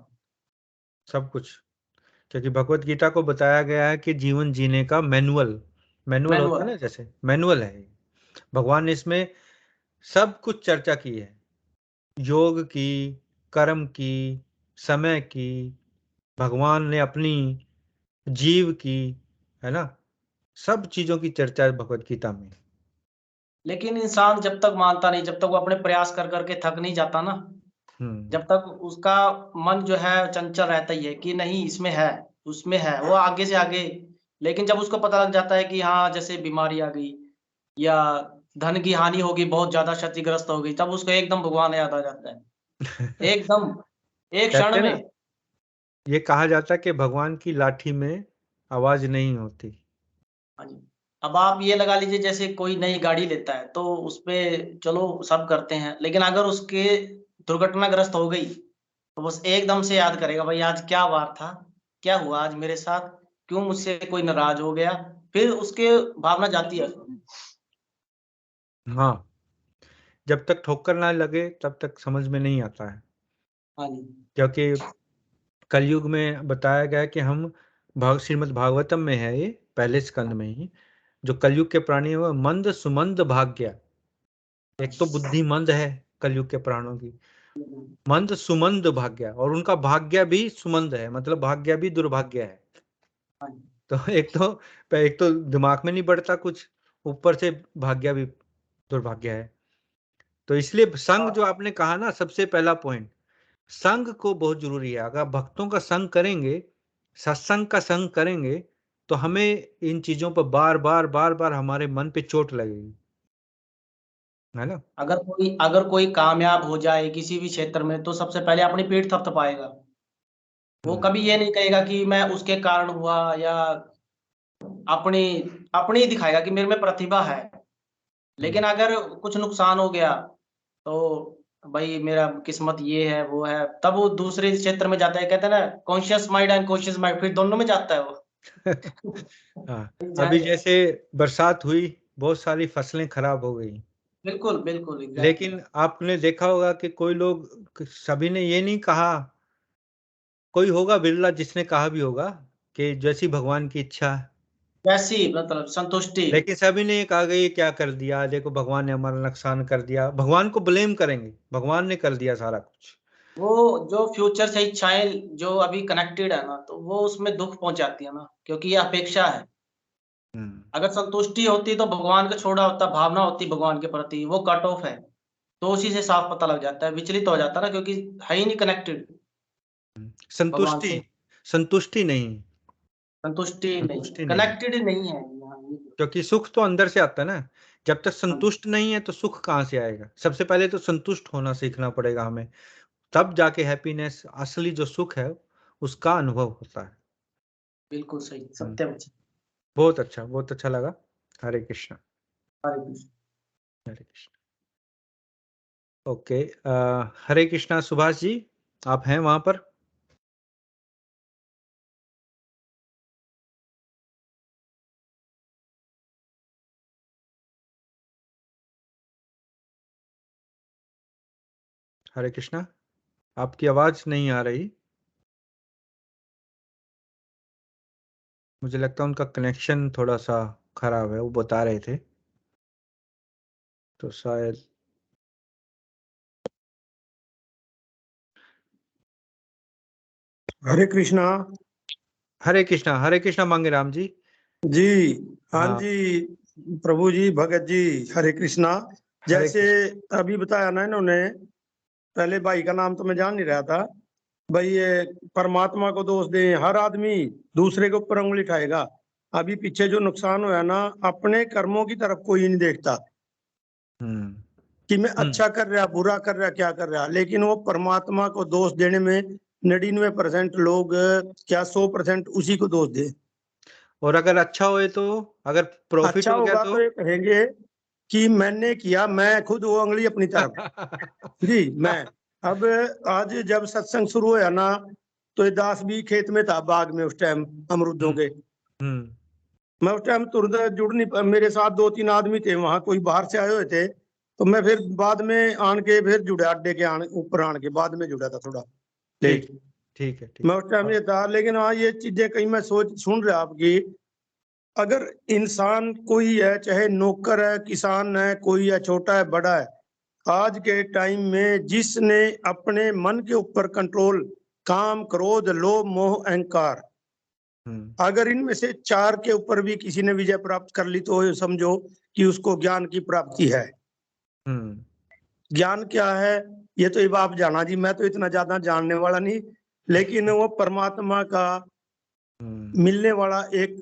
सब कुछ। क्योंकि भगवत गीता को बताया गया है कि जीवन जीने का मैनुअल होता है ना, जैसे मैनुअल है। भगवान ने इसमें सब कुछ चर्चा की है, योग की, कर्म की, समय की, भगवान ने अपनी जीव की, है ना, सब चीजों की चर्चा है भगवत गीता में।
लेकिन इंसान जब तक मानता नहीं, जब तक वो अपने प्रयास कर करके थक नहीं जाता ना, जब तक उसका मन जो है चंचल रहता ही है कि नहीं इसमें है उसमें है, वो आगे से आगे। लेकिन जब उसको पता लग जाता है कि हाँ जैसे बीमारी आ गई या धन की हानि होगी, बहुत ज्यादा क्षतिग्रस्त हो गई, तब उसको एकदम भगवान याद आ जाता है, एकदम एक
कहते
क्षण
हैं ना,
में।
ये कहा जाता है कि भगवान की लाठी में आवाज नहीं होती।
हाँ जी। अब आप ये लगा लीजिए जैसे कोई नई गाड़ी लेता है तो उसपे चलो सब करते हैं, लेकिन अगर उसके दुर्घटनाग्रस्त हो गई तो बस एकदम से याद करेगा भाई आज क्या वार था, क्या हुआ आज मेरे साथ, क्यों मुझसे कोई नाराज हो गया, फिर उसके भावना जाती है।
हाँ, जब तक ठोकर ना लगे तब तक समझ में नहीं आता है।
हाँ जी।
क्योंकि कलयुग में बताया गया है कि हम श्रीमद् भागवतम में है, ये पहले स्कंद में ही, जो कलयुग के प्राणी है वो मंद सुमंद भाग्य। एक तो बुद्धि मंद है कलयुग के प्राणों की, मंद सुमंद भाग्य, और उनका भाग्य भी सुमंद है, मतलब भाग्य भी दुर्भाग्य है।
हाँ जी।
तो एक तो दिमाग में नहीं बढ़ता कुछ, ऊपर से भाग्य भी दुर्भाग्य है। तो इसलिए संग जो आपने कहा ना, सबसे पहला पॉइंट, संग को बहुत जरूरी है। अगर भक्तों का संग करेंगे, सत्संग का संग करेंगे, तो हमें इन चीजों पर बार बार बार बार हमारे मन पे चोट लगेगी, है ना।
अगर कोई कामयाब हो जाए किसी भी क्षेत्र में तो सबसे पहले अपनी पीठ थपथपाएगा, वो कभी ये नहीं कहेगा कि मैं उसके कारण हुआ, या अपनी अपनी दिखाएगा कि मेरे में प्रतिभा है। लेकिन अगर कुछ नुकसान हो गया तो भाई मेरा किस्मत ये है वो है, तब वो दूसरे क्षेत्र में जाता है, कहते हैं ना conscious mind and conscious mind, फिर दोनों में जाता है वो।
हाँ, अभी जैसे बरसात हुई, बहुत सारी फसलें खराब हो गई,
बिल्कुल बिल्कुल
लेकिन आपने देखा होगा कि कोई लोग, सभी ने ये नहीं कहा, कोई होगा बिरला जिसने कहा भी होगा कि जैसी भगवान की इच्छा,
वैसी मतलब संतुष्टि।
लेकिन सभी ने ये कहा कि ये क्या कर दिया, देखो भगवान ने हमारा नुकसान कर दिया, भगवान को ब्लेम करेंगे, भगवान ने कर दिया सारा कुछ।
वो जो फ्यूचर से इच्छाएं जो अभी कनेक्टेड है ना, तो वो उसमें दुख पहुंचाती है ना, क्योंकि ये अपेक्षा है। अगर संतुष्टि होती तो भगवान का छोड़ा होता, भावना होती भगवान के प्रति, वो कट ऑफ है, तो उसी से साफ पता लग जाता है, विचलित हो जाता है ना, क्योंकि है ही नहीं कनेक्टेड भगवान
संतुष्टि,
से।
संतुष्टि नहीं,
संतुष्टि नहीं,
संतुष्टि नहीं,
कनेक्टेड नहीं है यहाँ ये।
क्योंकि सुख तो अंदर से आता है ना। जब तक
हाँ,
संतुष्ट नहीं है तो सुख कहाँ से आएगा। सबसे पहले तो संतुष्ट होना सीखना पड़ेगा हमें, तब जाके हैप्पीनेस, असली जो सुख है उसका अनुभव होता है।
बिल्कुल सही, सत्य वचन।
बहुत अच्छा लगा। हरे कृष्णा।
हरे कृष्ण।
हरे कृष्णा। ओके, हरे कृष्णा। सुभाष जी, आप हैं वहां पर? हरे कृष्णा, आपकी आवाज नहीं आ रही। मुझे लगता है उनका कनेक्शन थोड़ा सा खराब है, वो बता रहे थे, तो शायद।
हरे कृष्णा।
हरे कृष्णा मांगे राम जी।
जी हाँ
हाँ,
जी, प्रभु जी, भगत जी, हरे कृष्णा।
हरे
जैसे
कृष्णा।
अभी बताया ना इन्होंने, पहले भाई का नाम तो मैं जान नहीं रहा था भाई, ये परमात्मा को दोष दे, हर आदमी दूसरे के ऊपर उंगली उठाएगा। अभी पीछे जो नुकसान हुआ ना, अपने कर्मों की तरफ कोई नहीं देखता। कि मैं अच्छा कर रहा, बुरा कर रहा, क्या कर रहा, लेकिन वो परमात्मा को दोष देने में 99% लोग क्या 100% उसी को दोष दे।
और अगर अच्छा होए तो, अगर प्रॉफिट
अच्छा
हो गया
होगा तो ये कहेंगे कि मैंने किया, मैं खुद वो उंगली अपनी तरफ जी मैं। अब आज जब सत्संग शुरू हुआ ना, तो ये दास भी खेत में था, बाग में उस टाइम अमरूदों के। मैं उस टाइम तुरंत जुड़ नहीं, मेरे साथ 2-3 आदमी थे वहां, कोई बाहर से आए हुए थे, तो मैं फिर बाद में आन के फिर जुड़ा, अड्डे के ऊपर आन के बाद में जुड़ा था थोड़ा लेट।
ठीक है।
मैं उस टाइम ये था, लेकिन हाँ ये चीजें कहीं मैं सुन रहा आपकी, अगर इंसान कोई है, चाहे नौकर है, किसान है, कोई है, छोटा है, बड़ा है, आज के टाइम में जिसने अपने मन के ऊपर कंट्रोल, काम, क्रोध, लोभ, मोह, अहंकार, अगर इनमें से 4 के ऊपर भी किसी ने विजय प्राप्त कर ली, तो समझो कि उसको ज्ञान की प्राप्ति है। ज्ञान क्या है ये तो अब आप जाना जी, मैं तो इतना ज्यादा जानने वाला नहीं, लेकिन वो परमात्मा का मिलने वाला एक,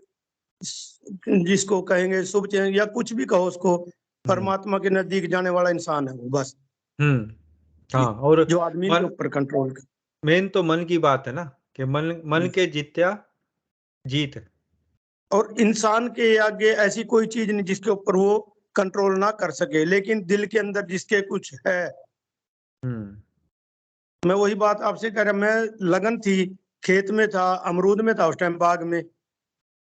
जिसको कहेंगे शुभ चिन्ह या कुछ भी कहो उसको, परमात्मा के नजदीक जाने वाला इंसान है वो, बस।
हाँ, और
जो आदमी के ऊपर कंट्रोल कर,
मेन तो मन की बात है ना, कि मन के जीत्या जीत।
और इंसान के आगे ऐसी कोई चीज नहीं जिसके ऊपर वो कंट्रोल ना कर सके, लेकिन दिल के अंदर जिसके कुछ है। मैं वही बात आपसे कह रहा, मैं लगन थी, खेत में था, अमरूद में था उस टाइम, बाग में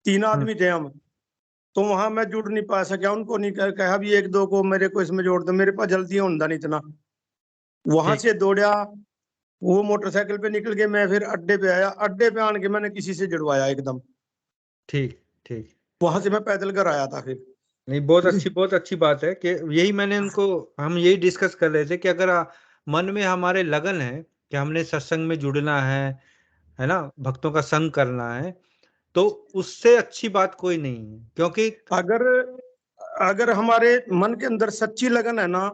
3 आदमी थे हम, तो वहां मैं जुड़ नहीं पा सका, उनको नहीं कहा भी 1-2 को मेरे को इसमें जोड़ दो, मेरे पास जल्दी होता नहीं इतना। वहां से दौड़ा, वो मोटरसाइकिल पे निकल के मैं फिर अड्डे पे आया, अड्डे पे आने के मैंने किसी से जुड़वाया एकदम।
ठीक।
वहां से मैं पैदल कर आया था फिर।
नहीं, बहुत अच्छी बात है कि यही मैंने उनको, हम यही डिस्कस कर रहे थे कि अगर मन में हमारे लगन है कि हमने सत्संग में जुड़ना है ना, भक्तों का संग करना है, तो उससे अच्छी बात कोई नहीं है। क्योंकि
अगर हमारे मन के अंदर सच्ची लगन है ना,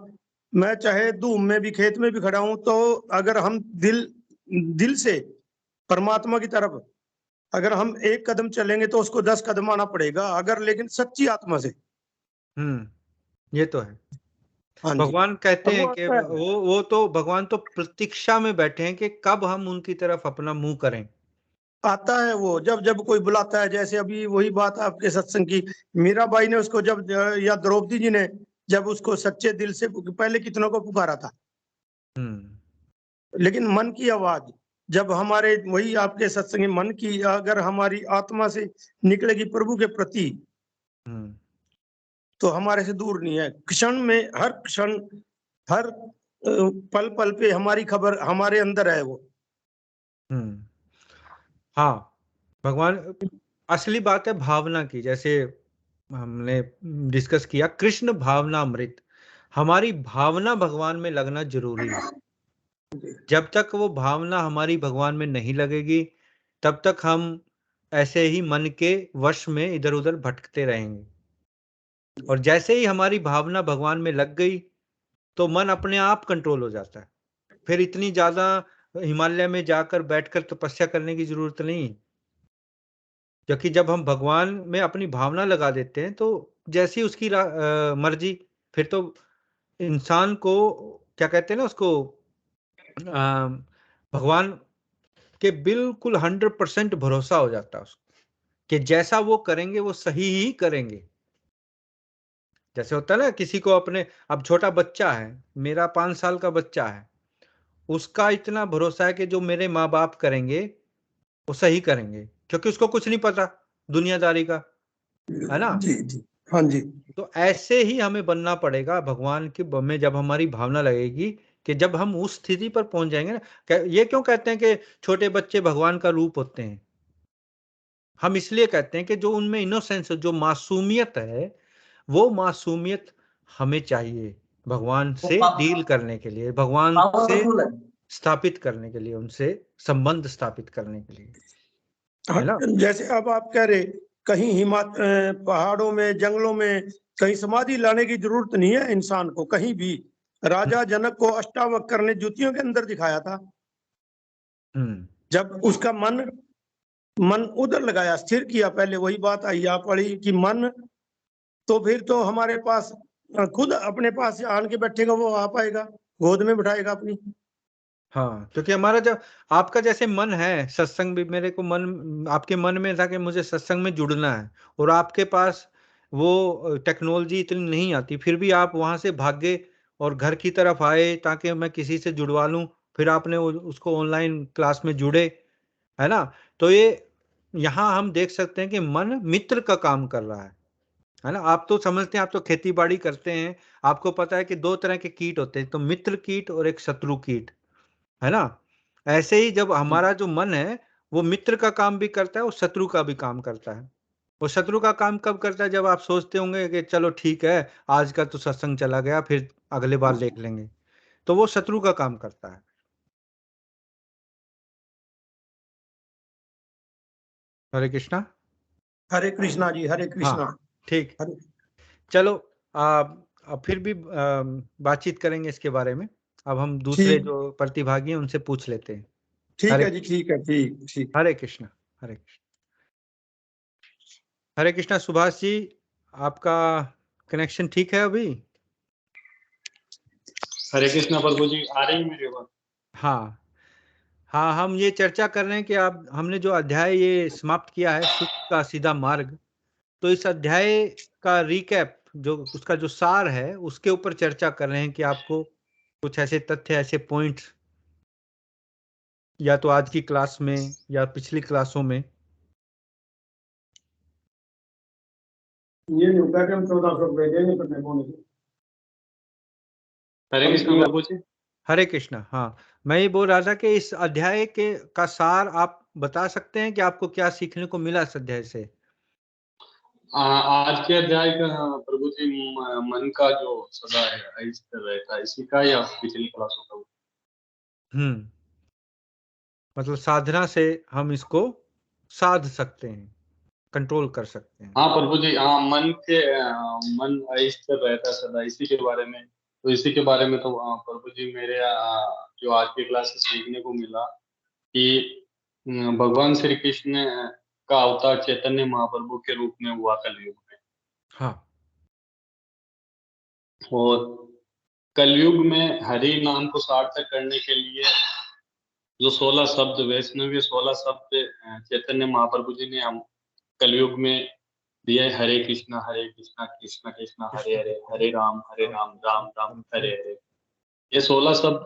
मैं चाहे धूम में भी, खेत में भी खड़ा हूं, तो अगर हम दिल से परमात्मा की तरफ अगर हम 1 कदम चलेंगे तो उसको 10 कदम आना पड़ेगा, अगर लेकिन सच्ची आत्मा से।
ये तो है।
हाँ जी।
भगवान कहते हैं कि भगवान तो प्रतीक्षा में बैठे हैं कि कब हम उनकी तरफ अपना मुंह करें।
आता है वो, जब कोई बुलाता है, जैसे अभी वही बात आपके सत्संग की, मीराबाई ने उसको जब, या द्रौपदी जी ने जब उसको सच्चे दिल से, पहले कितनों को पुकारा था, लेकिन मन की आवाज जब हमारे, वही आपके सत्संग मन की अगर हमारी आत्मा से निकलेगी प्रभु के प्रति, तो हमारे से दूर नहीं है। क्षण में, हर क्षण, हर पल पल पे हमारी खबर हमारे अंदर है वो।
हाँ, भगवान, असली बात है भावना की, जैसे हमने डिस्कस किया, कृष्ण भावना अमृत, हमारी भावना भगवान में लगना जरूरी है। जब तक वो भावना हमारी भगवान में नहीं लगेगी, तब तक हम ऐसे ही मन के वश में इधर उधर भटकते रहेंगे। और जैसे ही हमारी भावना भगवान में लग गई, तो मन अपने आप कंट्रोल हो जाता है। फिर इतनी ज्यादा हिमालय में जाकर बैठकर तपस्या करने की जरूरत नहीं, क्योंकि जब हम भगवान में अपनी भावना लगा देते हैं, तो जैसी उसकी मर्जी, फिर तो इंसान को क्या कहते हैं ना, उसको भगवान के बिल्कुल 100% भरोसा हो जाता है उसको, कि जैसा वो करेंगे वो सही ही करेंगे। जैसे होता है ना, किसी को अपने, अब छोटा बच्चा है, मेरा 5 साल का बच्चा है, उसका इतना भरोसा है कि जो मेरे माँ बाप करेंगे वो सही करेंगे, क्योंकि उसको कुछ नहीं पता दुनियादारी का, है ना।
जी। हाँ जी।
तो ऐसे ही हमें बनना पड़ेगा भगवान की में, जब हमारी भावना लगेगी, कि जब हम उस स्थिति पर पहुंच जाएंगे ना। ये क्यों कहते हैं कि छोटे बच्चे भगवान का रूप होते हैं? हम इसलिए कहते हैं कि जो उनमें इनोसेंस, जो मासूमियत है, वो मासूमियत हमें चाहिए भगवान से डील करने के लिए, भगवान से स्थापित करने के लिए, उनसे संबंध स्थापित करने के लिए, है ना।
जैसे अब आप कह रहे, कहीं पहाड़ों में, जंगलों में कहीं समाधि लाने की जरूरत नहीं है इंसान को कहीं भी। राजा जनक को अष्टावक्र ने जूतियों के अंदर दिखाया था। जब उसका मन उधर लगाया, स्थिर किया, पहले वही बात आई आप पढ़ी कि मन, तो फिर तो हमारे पास खुद अपने पास आन के बैठेगा, वो आ पाएगा, गोद में बिठाएगा अपनी।
हाँ, क्योंकि हमारा जब आपका जैसे मन है, सत्संग भी मेरे को मन, आपके मन में था कि मुझे सत्संग में जुड़ना है, और आपके पास वो टेक्नोलॉजी इतनी नहीं आती, फिर भी आप वहां से भागे और घर की तरफ आए ताकि मैं किसी से जुड़वा लूं, फिर आपने उसको ऑनलाइन क्लास में जुड़े, है ना। तो ये यहाँ हम देख सकते हैं कि मन मित्र का काम कर रहा है ना। आप तो समझते हैं, आप तो खेती बाड़ी करते हैं, आपको पता है कि 2 तरह के कीट होते हैं, तो मित्र कीट और एक शत्रु कीट, है ना। ऐसे ही जब हमारा जो मन है वो मित्र का काम भी करता है और शत्रु का भी काम करता है। वो शत्रु का काम कब करता है? जब आप सोचते होंगे कि चलो ठीक है, आज का तो सत्संग चला गया, फिर अगले बार देख लेंगे, तो वो शत्रु का काम करता है। हरे कृष्णा।
हरे कृष्णा जी, हरे कृष्णा।
हाँ, ठीक।
हरे
चलो, अब फिर भी बातचीत करेंगे इसके बारे में। अब हम दूसरे
ठीक,
जो प्रतिभागी हैं उनसे पूछ लेते हैं।
ठीक
हरे
है जी, ठीक है, ठीक ठीक।
हरे कृष्णा। हरे कृष्णा। हरे कृष्णा। सुभाष जी, आपका कनेक्शन ठीक है अभी?
हरे कृष्णा प्रभु जी, आ रही है मेरी बात?
हाँ हाँ, हम ये चर्चा कर रहे हैं कि आप, हमने जो अध्याय ये समाप्त किया है, सुख का सीधा मार्ग, तो इस अध्याय का रिकैप, जो उसका जो सार है, उसके ऊपर चर्चा कर रहे हैं कि आपको कुछ ऐसे तथ्य, ऐसे पॉइंट्स, या तो आज की क्लास में या पिछली क्लासों में।
ये नहीं होगा कि हम 1400 रुपए देंगे पर मैं बोले
हरे कृष्णा प्रभु जी।
हरे कृष्णा। हाँ, मैं ये बोल रहा था कि इस अध्याय के का सार आप बता सकते हैं कि आपको क्या सीखने को मिला इस अध्याय से?
आज के अध्याय का प्रभु जी, मन का जो सदा है स्थिर रहता है, इसी का या पिछली क्लासों का?
मतलब साधना से हम इसको साध सकते हैं, कंट्रोल कर सकते हैं।
हाँ प्रभु जी, हाँ, मन अस्थिर रहता है सदा, इसी के बारे में, तो इसी के बारे में तो प्रभु जी मेरे जो आज की क्लास से सीखने को मिला कि भगवान श्री कृष्ण का अवतार चैतन्य महाप्रभु के रूप में हुआ कलयुग में।
हाँ,
और कलयुग में हरि नाम को सार्थक करने के लिए जो 16 शब्द, वैष्णवी 16 शब्द चैतन्य महाप्रभु जी ने हम कलयुग में दिए, हरे कृष्णा कृष्ण कृष्ण हरे हरे, हरे राम राम राम हरे हरे। ये 16 शब्द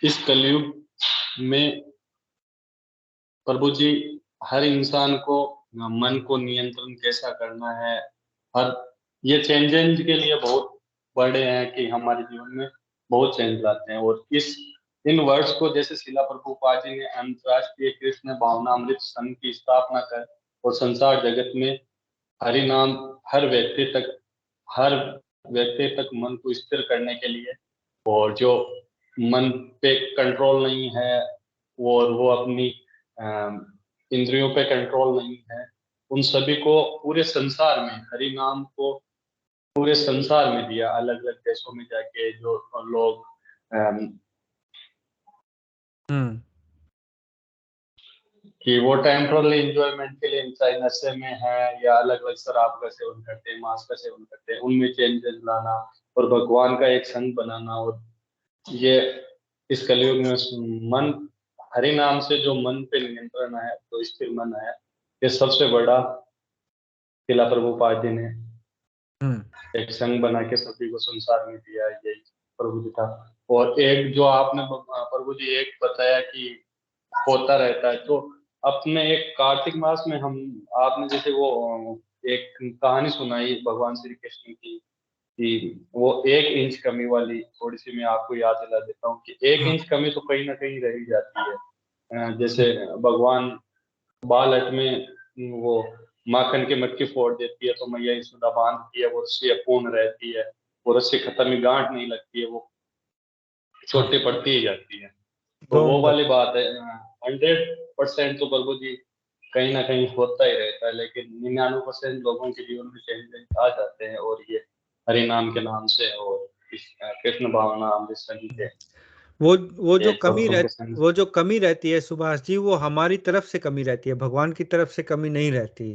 इस कलयुग में प्रभु जी हर इंसान को मन को नियंत्रण कैसा करना है, हर ये चेंजेस के लिए बहुत बड़े हैं कि हमारे जीवन में बहुत चेंज लाते हैं। और इन वर्ड्स को जैसे शिला प्रभुपाद जी ने अंतर्राष्ट्रीय कृष्ण भावनामृत संघ की स्थापना कर और संसार जगत में हरि नाम हर व्यक्ति तक मन को स्थिर करने के लिए, और जो मन पे कंट्रोल नहीं है और वो अपनी इंद्रियों पे कंट्रोल नहीं है, उन सभी को पूरे संसार में हरि नाम को पूरे संसार में दिया। अलग अलग देशों में जाके जो लोग कि वो टेम्पोरली एंजॉयमेंट के लिए चाहे नशे में है या अलग अलग शराब का सेवन करते हैं, मांस का सेवन करते हैं, उनमें चेंजेस लाना और भगवान का एक संग बनाना। और ये इस कलयुग में मन हरि नाम से जो मन पे नियंत्रण है, तो स्थिर मन है, ये सबसे बड़ा शिला प्रभुपाद जी ने एक संग बना के सभी को संसार में दिया, यही प्रभु जी था। और एक जो आपने प्रभु जी एक बताया कि होता रहता है, तो अपने एक कार्तिक मास में हम, आपने जैसे वो एक कहानी सुनाई भगवान श्री कृष्ण की कि वो 1 इंच कमी वाली, थोड़ी सी मैं आपको याद दिला देता हूँ कि 1 इंच कमी तो कहीं ना कहीं रह ही जाती है। जैसे भगवान बालक में वो माखन की मटकी फोड़ देती है, तो मैया इसमें बांधती है, वो रस्सी अपूर्ण रहती है, वो रस्सी खत्म में गांठ नहीं लगती है, वो छोटी पड़ती ही जाती है। तो वो वाली बात है। 100% तो प्रभु जी कहीं ना कहीं होता ही रहता है, लेकिन 99% लोगों के जीवन में चेंजेस आ जाते हैं, और ये हरि नाम के नाम से और कृष्ण भावना अमृत संघ के
वो जो कमी रहती है सुभाष जी, वो हमारी तरफ से कमी रहती है, भगवान की तरफ से कमी नहीं रहती।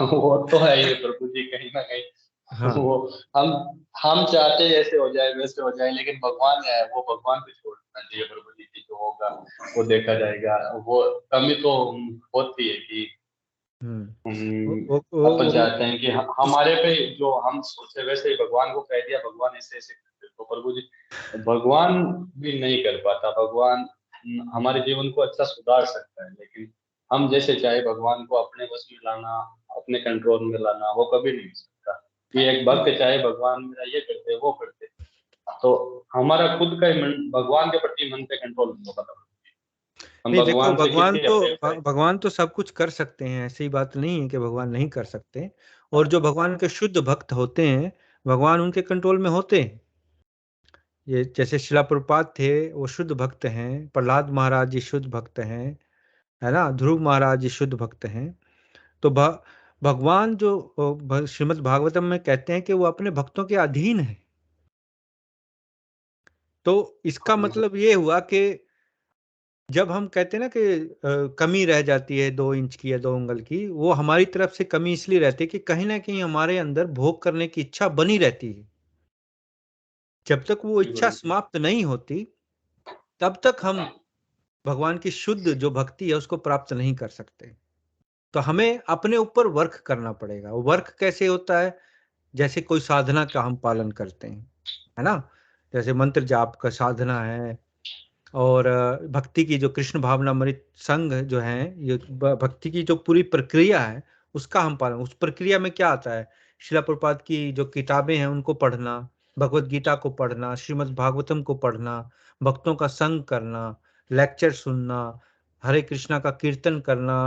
वो तो है ही प्रभु जी, कहीं ना कहीं
हाँ।
वो हम चाहते हैं ऐसे हो जाए वैसे हो जाए, लेकिन भगवान है वो भगवान पे छोड़ना चाहिए। प्रभु जी की जो होगा वो देखा जाएगा। वो कमी तो होती है कि अपन चाहते हैं कि हमारे पे जो हम सोचे वैसे ही भगवान को कह दिया, भगवान ऐसे ऐसे करते, तो प्रभु जी भगवान भी नहीं कर पाता। भगवान हमारे जीवन को अच्छा सुधार सकता है, लेकिन हम जैसे चाहे भगवान को अपने वश में लाना, अपने कंट्रोल में लाना, वो कभी नहीं हो सकता। कि एक भक्त चाहे भगवान मेरा ये करते वो करते, तो हमारा खुद का ही मन भगवान के प्रति मन पे कंट्रोल नहीं होगा। हम
नहीं देखो,
भगवान से कितनी अपेक्षा है।
भगवान तो सब कुछ कर सकते हैं, ऐसी बात नहीं है कि भगवान नहीं कर सकते। और जो भगवान के शुद्ध भक्त होते हैं, भगवान उनके कंट्रोल में होते हैं। ये जैसे शिला प्रभुपाद थे, वो शुद्ध भक्त हैं। प्रहलाद महाराज जी शुद्ध भक्त हैं, है ना। ध्रुव महाराज जी शुद्ध भक्त हैं। तो भगवान जो श्रीमद् भागवतम में कहते हैं कि वो अपने भक्तों के अधीन है। तो इसका मतलब ये हुआ कि जब हम कहते हैं ना कि कमी रह जाती है 2 इंच की या 2 उंगल की, वो हमारी तरफ से कमी इसलिए रहती है कि कहीं ना कहीं हमारे अंदर भोग करने की इच्छा बनी रहती है। जब तक वो इच्छा समाप्त नहीं होती, तब तक हम भगवान की शुद्ध जो भक्ति है उसको प्राप्त नहीं कर सकते। तो हमें अपने ऊपर वर्क करना पड़ेगा। वो वर्क कैसे होता है? जैसे कोई साधना का हम पालन करते हैं, है ना। जैसे मंत्र जाप का साधना है, और भक्ति की जो कृष्ण भावनामृत संघ जो है, ये भक्ति की जो पूरी प्रक्रिया है उसका हम पालन। उस प्रक्रिया में क्या आता है? शिला प्रभुपाद की जो किताबें हैं उनको पढ़ना, भगवत गीता को पढ़ना, श्रीमद् भागवतम को पढ़ना, भक्तों का संग करना, लेक्चर सुनना, हरे कृष्णा का कीर्तन करना,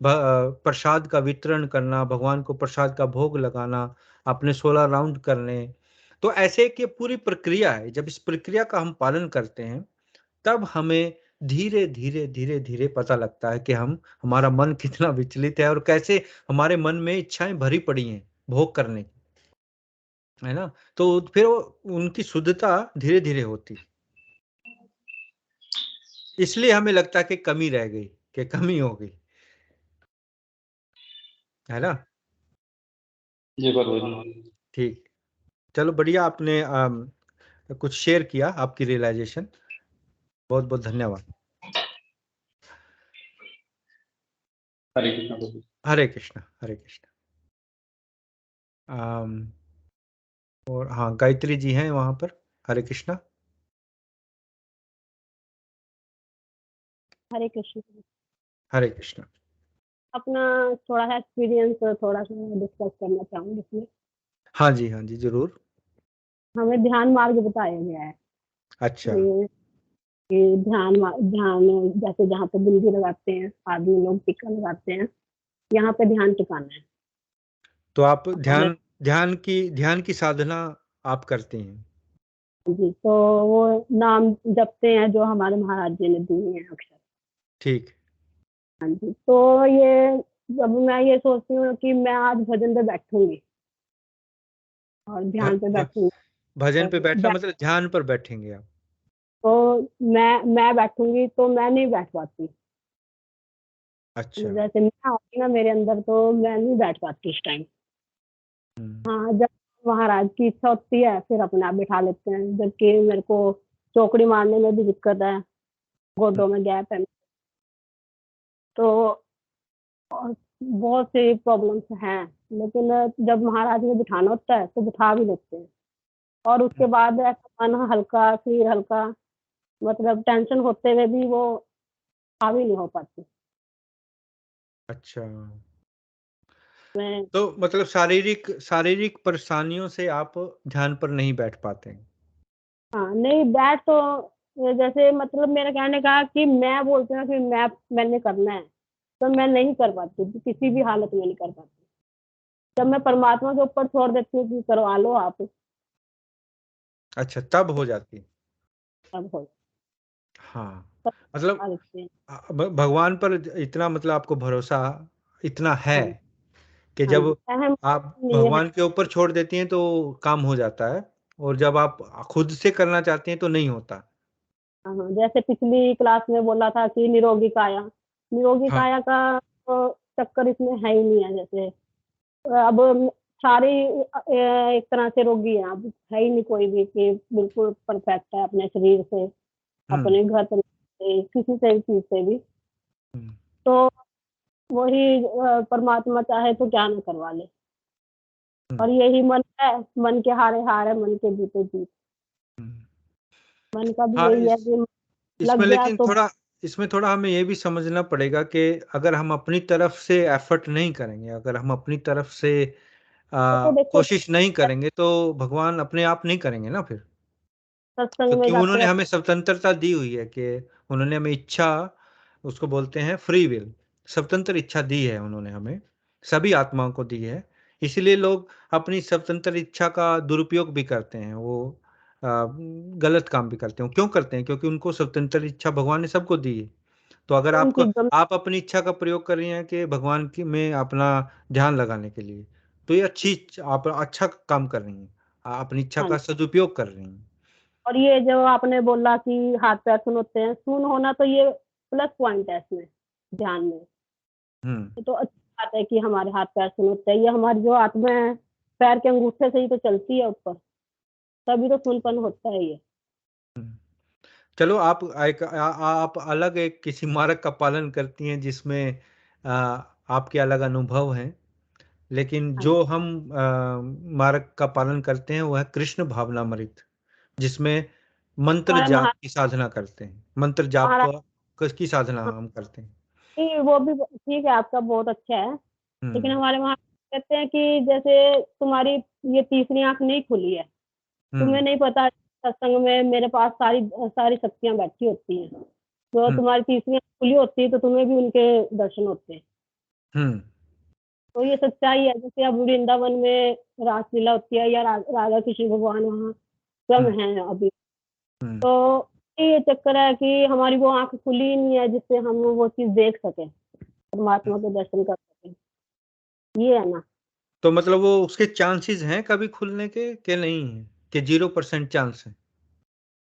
प्रसाद का वितरण करना, भगवान को प्रसाद का भोग लगाना, अपने 16 राउंड करने। तो ऐसे की पूरी प्रक्रिया है। जब इस प्रक्रिया का हम पालन करते हैं, तब हमें धीरे धीरे धीरे धीरे पता लगता है कि हमारा मन कितना विचलित है और कैसे हमारे मन में इच्छाएं भरी पड़ी हैं भोग करने की, है ना। तो फिर उनकी शुद्धता धीरे धीरे होती। इसलिए हमें लगता है कि कमी रह गई, कि कमी हो गई, है ना।
जी प्रभु।
ठीक, चलो बढ़िया। आपने कुछ शेयर किया, आपकी रियलाइजेशन। बहुत बहुत धन्यवाद।
हरे कृष्ण प्रभु।
हरे कृष्णा, हरे कृष्णा। और हाँ, गायत्री जी हैं वहां पर। हरे कृष्णा।
हरे कृष्ण।
हरे कृष्णा।
अपना थोड़ा सा एक्सपीरियंस थोड़ा सा डिस्कस करना चाहूंगी इसमें।
हाँ जी, हाँ जी, जरूर।
हमें ध्यान मार्ग बताया गया है
अच्छा।
कि ध्यान जैसे जहाँ पे बिंदी लगाते हैं आदमी लोग, टिक्का लगाते हैं, यहाँ पे ध्यान टिकाना है।
तो आप ध्यान की साधना आप करते हैं?
जी, तो वो नाम जपते हैं जो हमारे महाराज जी ने दिए हैं अक्षर।
ठीक।
हाँ जी, तो ये जब मैं ये सोचती हूँ कि मैं आज भजन पे बैठूंगी और ध्यान पे बैठूंगी,
भजन पे बैठना
तो
मतलब ध्यान पर बैठेंगे आप?
मैं बैठूंगी तो मैं नहीं बैठ पाती।
अच्छा।
जैसे मैं आती ना मेरे अंदर, तो मैं नहीं बैठ पाती उस टाइम। हाँ, जब महाराज की इच्छा होती है फिर अपने आप बिठा लेते हैं, जबकि मेरे को चौकड़ी मारने में भी दिक्कत है, गोडों में गैप है, तो और बहुत सी प्रॉब्लम्स हैं। लेकिन जब महाराज में बिठाना होता है तो बिठा भी लेते हैं, और उसके बाद ऐसा मन हल्का, सिर हल्का, मतलब टेंशन होते हुए भी वो हावी नहीं हो पाती।
अच्छा,
मैं
तो मतलब शारीरिक परेशानियों से आप ध्यान पर नहीं बैठ पाते हैं?
हाँ, नहीं बैठ तो जैसे मतलब मेरा कहने का कि मैं बोलती हूँ कि मैंने करना है, तो मैं नहीं कर पाती, किसी भी हालत में नहीं कर पाती। जब मैं परमात्मा के ऊपर छोड़ देती हूँ कि करवा लो आप,
अच्छा, तब हो जाती है।
तब हो
हाँ,
तब
मतलब
करवा देते हैं।
भगवान पर इतना, मतलब आपको भरोसा इतना है
हाँ,
कि
हाँ
जब
जी, अहम
आप
नहीं है।
भगवान के ऊपर छोड़ देती हैं तो काम हो जाता है, और जब आप खुद से करना चाहती हैं तो नहीं होता।
हाँ, जैसे पिछली क्लास में बोला था कि निरोगी
हाँ।
काया का तो चक्कर इसमें है ही नहीं है। जैसे अब सारे एक तरह से रोगी हैं, अब है ही नहीं कोई भी कि बिल्कुल परफेक्ट है अपने शरीर से, अपने घर से, किसी से भी चीज से भी। तो वही परमात्मा चाहे तो क्या न करवा ले। और यही मन है, मन के हारे हार है, मन के जीते जीत। मन का भी
हाँ,
यही है कि
इसमें
लग गया
लेकिन
तो
इसमें थोड़ा हमें ये भी समझना पड़ेगा कि अगर हम अपनी तरफ से एफर्ट नहीं करेंगे, अगर हम अपनी तरफ से
देखो
कोशिश नहीं करेंगे तो भगवान अपने आप नहीं करेंगे ना फिर,
सत्संग में
क्योंकि
जाते
उन्होंने
हैं
हमें स्वतंत्रता दी हुई है कि उन्होंने हमें इच्छा, उसको बोलते हैं फ्री विल, स्वतंत्र इच्छा दी है उन्होंने हमें, सभी आत्माओं को दी है। इसलिए लोग अपनी स्वतंत्र इच्छा का दुरुपयोग भी करते हैं, वो गलत काम भी करते हैं। क्यों करते हैं? क्योंकि उनको स्वतंत्र इच्छा भगवान ने सबको दी है। तो अगर
उनकी
आप अपनी इच्छा का प्रयोग कर रही हैं कि भगवान की में अपना ध्यान लगाने के लिए, तो ये आप अच्छा काम कर रही हैं, अपनी इच्छा का सदुपयोग कर रही हैं।
और ये जो आपने बोला कि हाथ पैर सुन होते हैं, सुन होना तो ये प्लस पॉइंट है इसमें ध्यान में। ये तो अच्छी बात है कि हमारे हाथ पैर सुन होते हैं। ये हमारी जो आत्मा है पैर के अंगूठे से ही तो चलती है ऊपर, तभी तो सुनपन होता है ये।
चलो, आप अलग एक किसी मार्ग का पालन करती हैं जिसमें आपके अलग अनुभव हैं, लेकिन जो हम मार्ग का पालन करते हैं वो है कृष्ण भावनामृत, जिसमें मंत्र
हमारे
जाप की साधना करते हैं। मंत्र जाप की साधना हम करते हैं।
नहीं, वो भी ठीक है, आपका बहुत अच्छा है। लेकिन हमारे वहाँ कहते हैं कि जैसे तुम्हारी ये तीसरी आंख नहीं खुली है, तुम्हें नहीं पता सत्संग में मेरे पास सारी सारी शक्तियां बैठी होती हैं। तो तुम्हारी तीसरी आंख खुली होती है तो तुम्हें भी उनके दर्शन होते हैं। तो ये सच्चाई है। जैसे अब वृंदावन में रासलीला होती है या राधा कृष्ण भगवान वहाँ स्वयं है अभी, तो ये चक्कर है कि हमारी वो आंख खुली ही नहीं है जिससे हम वो चीज देख सके, परमात्मा के दर्शन कर सके। ये है ना।
तो मतलब वो उसके चांसेस हैं कभी खुलने के नहीं है कि 0% चांस है?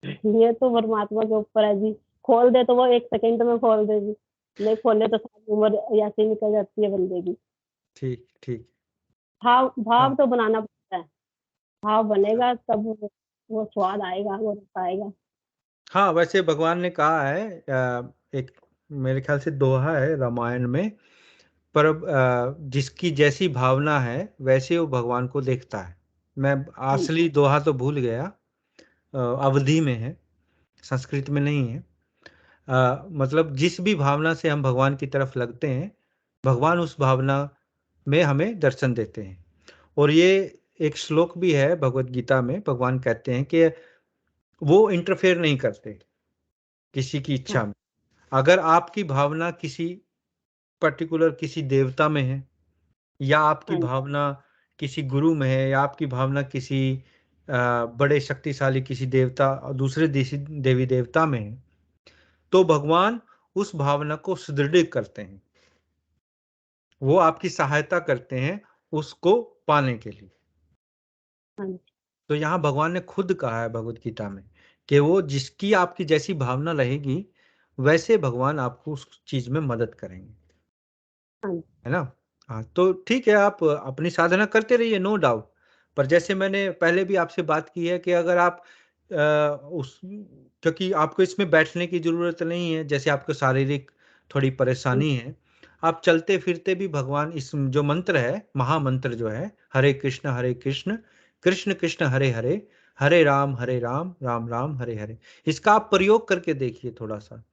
ये तो परमात्मा के ऊपर है जी। खोल दे तो वो 1 सेकंड में खोल दे जी, नहीं खोले तो सारी उम्र ऐसे ही निकल जाती है बंदे की।
ठीक ठीक।
भाव तो बनाना पड़ता है, भाव बनेगा तब वो स्वाद आएगा, वो रस आएगा।
हाँ, वैसे भगवान ने कहा है, एक मेरे ख्याल से दोहा है रामायण में, पर जिसकी जैसी भावना है वैसे वो भगवान को देखता है। मैं असली दोहा तो भूल गया, अवधि में है, संस्कृत में नहीं है। मतलब जिस भी भावना से हम भगवान की तरफ लगते हैं, भगवान उस भावना में हमें दर्शन देते हैं। और ये एक श्लोक भी है भगवत गीता में, भगवान कहते हैं कि वो इंटरफेयर नहीं करते किसी की इच्छा में। अगर आपकी भावना किसी पर्टिकुलर किसी देवता में है, या आपकी भावना किसी गुरु में है, या आपकी भावना किसी बड़े शक्तिशाली किसी देवता और दूसरे देवी देवता में है, तो भगवान उस भावना को सुदृढ़ करते हैं, वो आपकी सहायता करते हैं उसको पाने के लिए। तो यहाँ भगवान ने खुद कहा है भगवत गीता में कि वो जिसकी आपकी जैसी भावना रहेगी वैसे भगवान आपको उस चीज में मदद करेंगे, है ना। हाँ, तो ठीक है, आप अपनी साधना करते रहिए, नो डाउट। पर जैसे मैंने पहले भी आपसे बात की है कि अगर आप क्योंकि आपको इसमें बैठने की जरूरत नहीं है, जैसे आपको शारीरिक थोड़ी परेशानी है, आप चलते फिरते भी भगवान इस जो मंत्र है, महामंत्र जो है, हरे कृष्ण कृष्ण कृष्ण हरे हरे, हरे राम राम राम हरे हरे, इसका आप प्रयोग करके देखिए थोड़ा सा।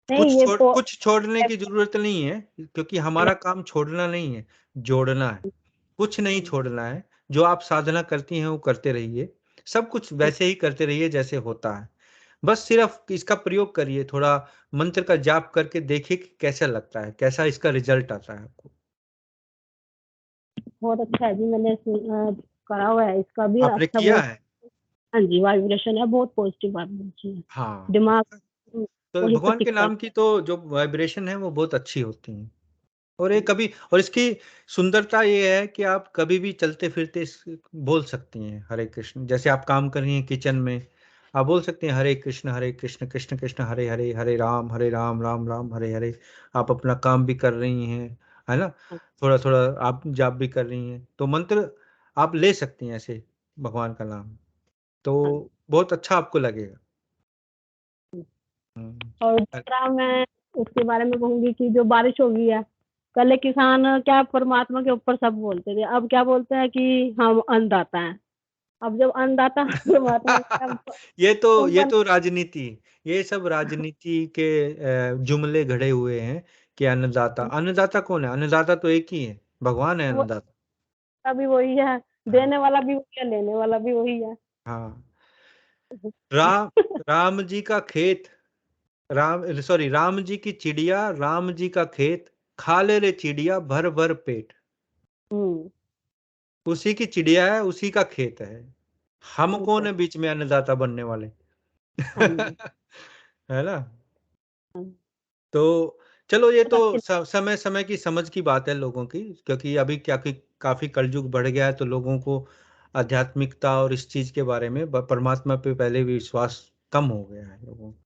कुछ छोड़ने की जरूरत नहीं है, क्योंकि हमारा काम छोड़ना नहीं है, जोड़ना है। कुछ नहीं छोड़ना है, जो आप साधना करती हैं वो करते रहिए, सब कुछ वैसे ही करते रहिए जैसे होता है। बस सिर्फ इसका प्रयोग करिए, थोड़ा मंत्र का जाप करके देखिए कि कैसा लगता है, कैसा इसका रिजल्ट आता है आपको।
बहुत अच्छा है जी, मैंने करा हुआ है इसका भी।
आपने
अच्छा,
किया है?
हाँ जी, वाइब्रेशन है, बहुत पॉजिटिव वाइब्रेशन है।
हाँ,
दिमाग
तो भगवान के नाम की तो जो वाइब्रेशन है वो बहुत अच्छी होती है। और ये कभी, और इसकी सुंदरता ये है कि आप कभी भी चलते फिरते बोल सकती हैं हरे कृष्ण। जैसे आप काम कर रही हैं किचन में, आप बोल सकते हैं हरे कृष्ण कृष्ण कृष्ण हरे हरे, हरे राम राम राम हरे हरे। आप अपना काम भी कर रही हैं, है ना। थोड़ा थोड़ा आप जाप भी कर रही हैं तो मंत्र आप ले सकती हैं ऐसे भगवान का नाम, तो बहुत अच्छा आपको लगेगा।
और दूसरा मैं उसके बारे में कहूंगी कि जो बारिश हो गई है, पहले किसान क्या परमात्मा के ऊपर सब बोलते थे, अब क्या बोलते हैं कि हम अन्नदाता हैं। अब जब अन्नदाता परमात्मा
ये तो राजनीति, ये सब राजनीति के जुमले घड़े हुए हैं कि अन्नदाता। अन्नदाता कौन है? अन्नदाता तो एक ही है, भगवान है अन्नदाता।
अभी वही है, देने वाला भी वही है, लेने वाला भी वही है।
हाँ, राम जी का खेत, राम जी की चिड़िया, राम जी का खेत, खा ले रे चिड़िया भर भर पेट। उसी की चिड़िया है, उसी का खेत है। हम कौन है बीच में अन्नदाता बनने वाले? है ना। तो चलो, ये तो समय समय की समझ की बात है लोगों की, क्योंकि अभी क्या काफी कलयुग बढ़ गया है, तो लोगों को आध्यात्मिकता और इस चीज के बारे में, परमात्मा पे पहले विश्वास कम हो गया है लोगों को।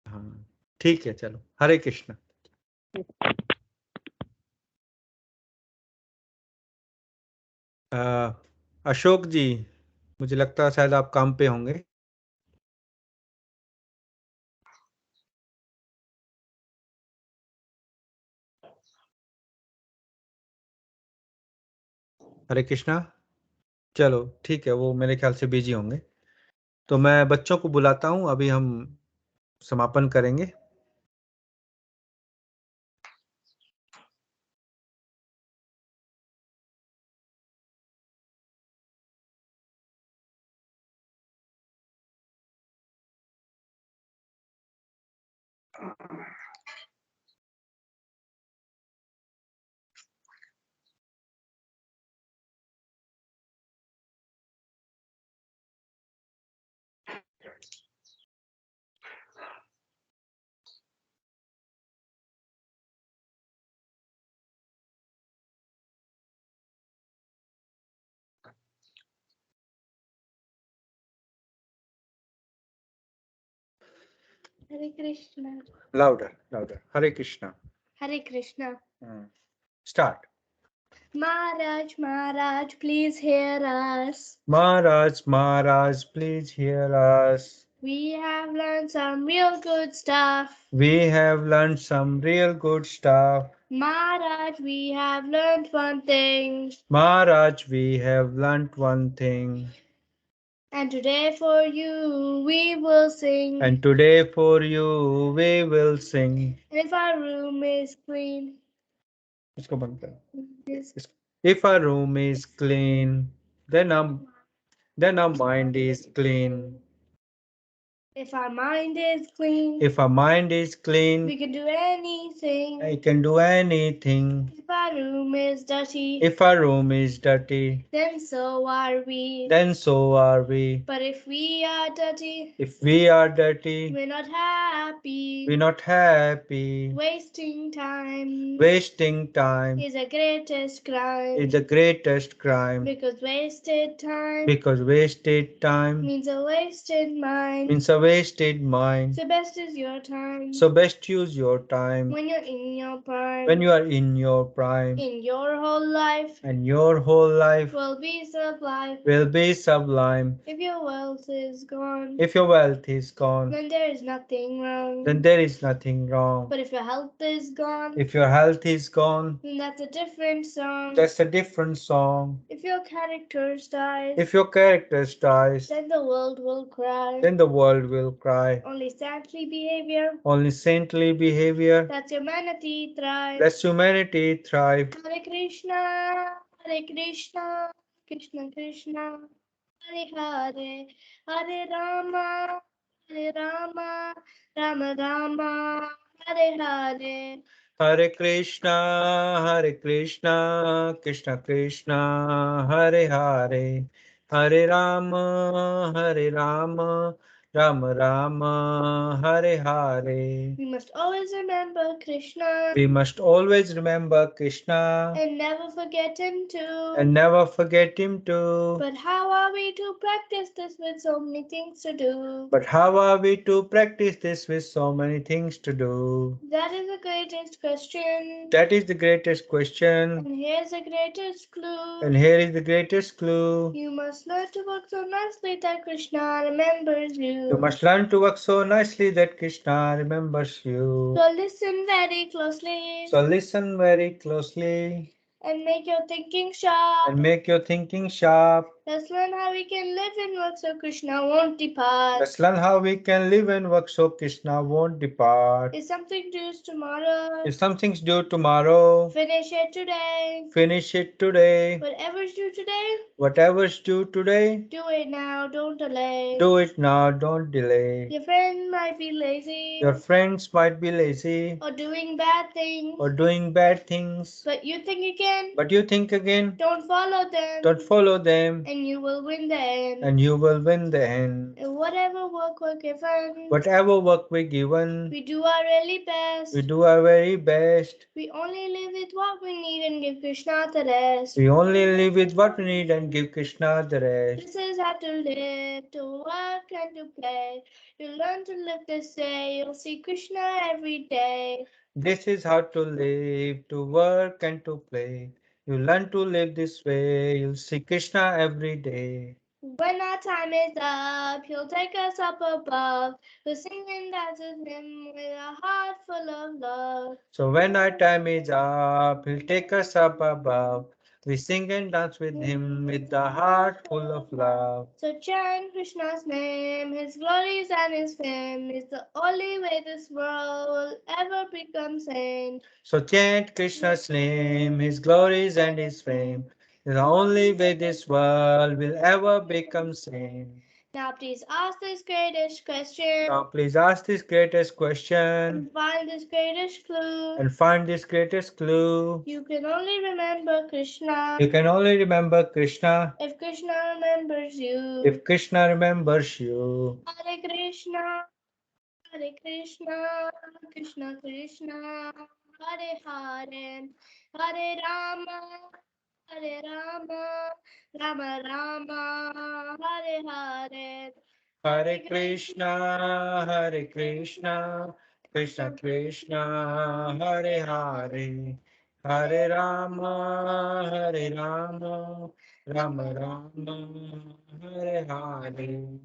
हाँ, ठीक है, चलो, हरे कृष्ण। अशोक जी, मुझे लगता है शायद आप काम पे होंगे। हरे कृष्णा। चलो ठीक है, वो मेरे ख्याल से बिजी होंगे, तो मैं बच्चों को बुलाता हूँ, अभी हम समापन करेंगे।
Hare Krishna.
Louder, louder. Hare Krishna.
Hare Krishna.
Start.
Maharaj, Maharaj, please hear us.
Maharaj, Maharaj, please hear us.
We have learned some real good stuff.
We have learned some real good stuff.
Maharaj, we have learned one thing.
Maharaj, we have learned one thing.
And today for you we will sing.
And today for you we will sing.
And if our room is clean.
इसको बंद कर. If our room is clean, then our mind is clean.
If our mind is clean.
If our mind is clean,
we can do anything.
I can do anything.
If our room is dirty.
If our room is dirty,
then so are we.
Then so are we.
But if we are dirty.
If we are dirty,
we're not happy.
we're not happy.
Wasting time.
Wasting time
is the greatest crime.
is the greatest crime.
Because wasted time.
Because wasted time
means a wasted mind.
means a wasted mind.
So best is your time.
So best use your time
when you're in your prime.
when you are in your prime.
In your whole life.
And your whole life
will be sublime.
Will be sublime.
If your wealth is gone.
If your wealth is gone.
Then there is nothing wrong.
Then there is nothing wrong.
But if your health is gone.
If your health is gone.
Then that's a different song.
That's a different song.
If your character dies.
If your character dies.
Then the world will cry.
Then the world will cry.
Only saintly behavior.
Only saintly behavior.
That's humanity thrive.
Lets humanity thrive.
Hare Krishna, Hare Krishna, Krishna Krishna, Hare Hare, Hare Rama, Hare Rama, Rama Rama, Hare Hare.
Hare Krishna, Hare Krishna, Krishna Krishna, Hare Hare, Hare Rama, Hare Rama, Rama Rama, Hare Hare.
We must always remember Krishna.
We must always remember Krishna
And never forget him too.
and never forget him too.
But how are we to practice this with so many things to do?
But how are we to practice this with so many things to do?
That is the greatest question.
That is the greatest question.
And here's the greatest clue.
And here is the greatest clue.
You must learn to work so nicely that Krishna remembers you.
You must learn to work so nicely that Krishna remembers you.
So listen very closely.
So listen very closely
And make your thinking sharp.
and make your thinking sharp.
Let's learn how we can live and work so Krishna won't depart.
Let's learn how we can live and work so Krishna won't depart.
If something due tomorrow,
If something's due tomorrow,
finish it today.
finish it today.
Whatever's due today,
Whatever's due today,
do it now, don't delay.
do it now, don't delay.
Your friend might be lazy
Your friends might be lazy
or doing bad things,
or doing bad things,
but you think again,
but you think again,
don't follow them,
don't follow them,
and you will win the end.
and you will win the end.
And whatever work we're given,
Whatever work we're given,
we do our really best.
we do our very best.
We only live with what we need and give Krishna the rest.
We only live with what we need and give Krishna the rest.
This is how to live, to work and to play. You learn to live this way, you'll see Krishna every day.
This is how to live, to work and to play. You learn to live this way, you'll see Krishna every day.
When our time is up, he'll take us up above. We'll sing and dance with him with a heart full of love.
So when our time is up, he'll take us up above. We sing and dance with him with the heart full of love.
So chant Krishna's name, his glories and his fame is the only way this world will ever become sane.
So chant Krishna's name, his glories and his fame. The only way this world will ever become sane.
Now please ask this greatest question.
Now please ask this greatest question
And find this greatest clue.
and find this greatest clue.
You can only remember Krishna
You can only remember Krishna
if Krishna remembers you.
if Krishna remembers you.
Hare Krishna, Hare Krishna, Krishna Krishna, Hare Hare, Hare Rama, Hare Rama, Rama Rama, Hare Hare.
Hare Krishna, Hare Krishna, Krishna Krishna, Hare Hare, Hare Rama, Hare Rama, Rama Rama, Hare Hare.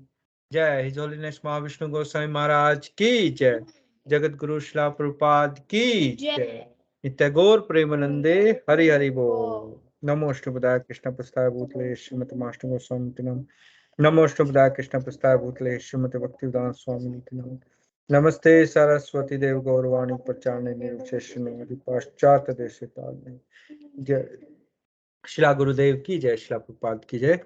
जय his holiness Mahavishnu Goswami महाराज की जय, जगत गुरु श्रील प्रभुपाद की जय, नित्य गौर प्रेमानंदे हरि हरि बोल। नमो अष्टपदाय कृष्ण प्रस्ताय भूतले श्रीमती माष्टु गोस्वामी नम। नमो अष्टपदाय कृष्ण प्रस्ताय भूतले श्रीमती भक्तिवेदांत स्वामी नम। नमस्ते सरस्वती देव गौरवाणी प्रचारणे निर्विशेष पाश्चात्य देश। जय श्रील गुरुदेव की जय, श्रील प्रभुपाद की जय।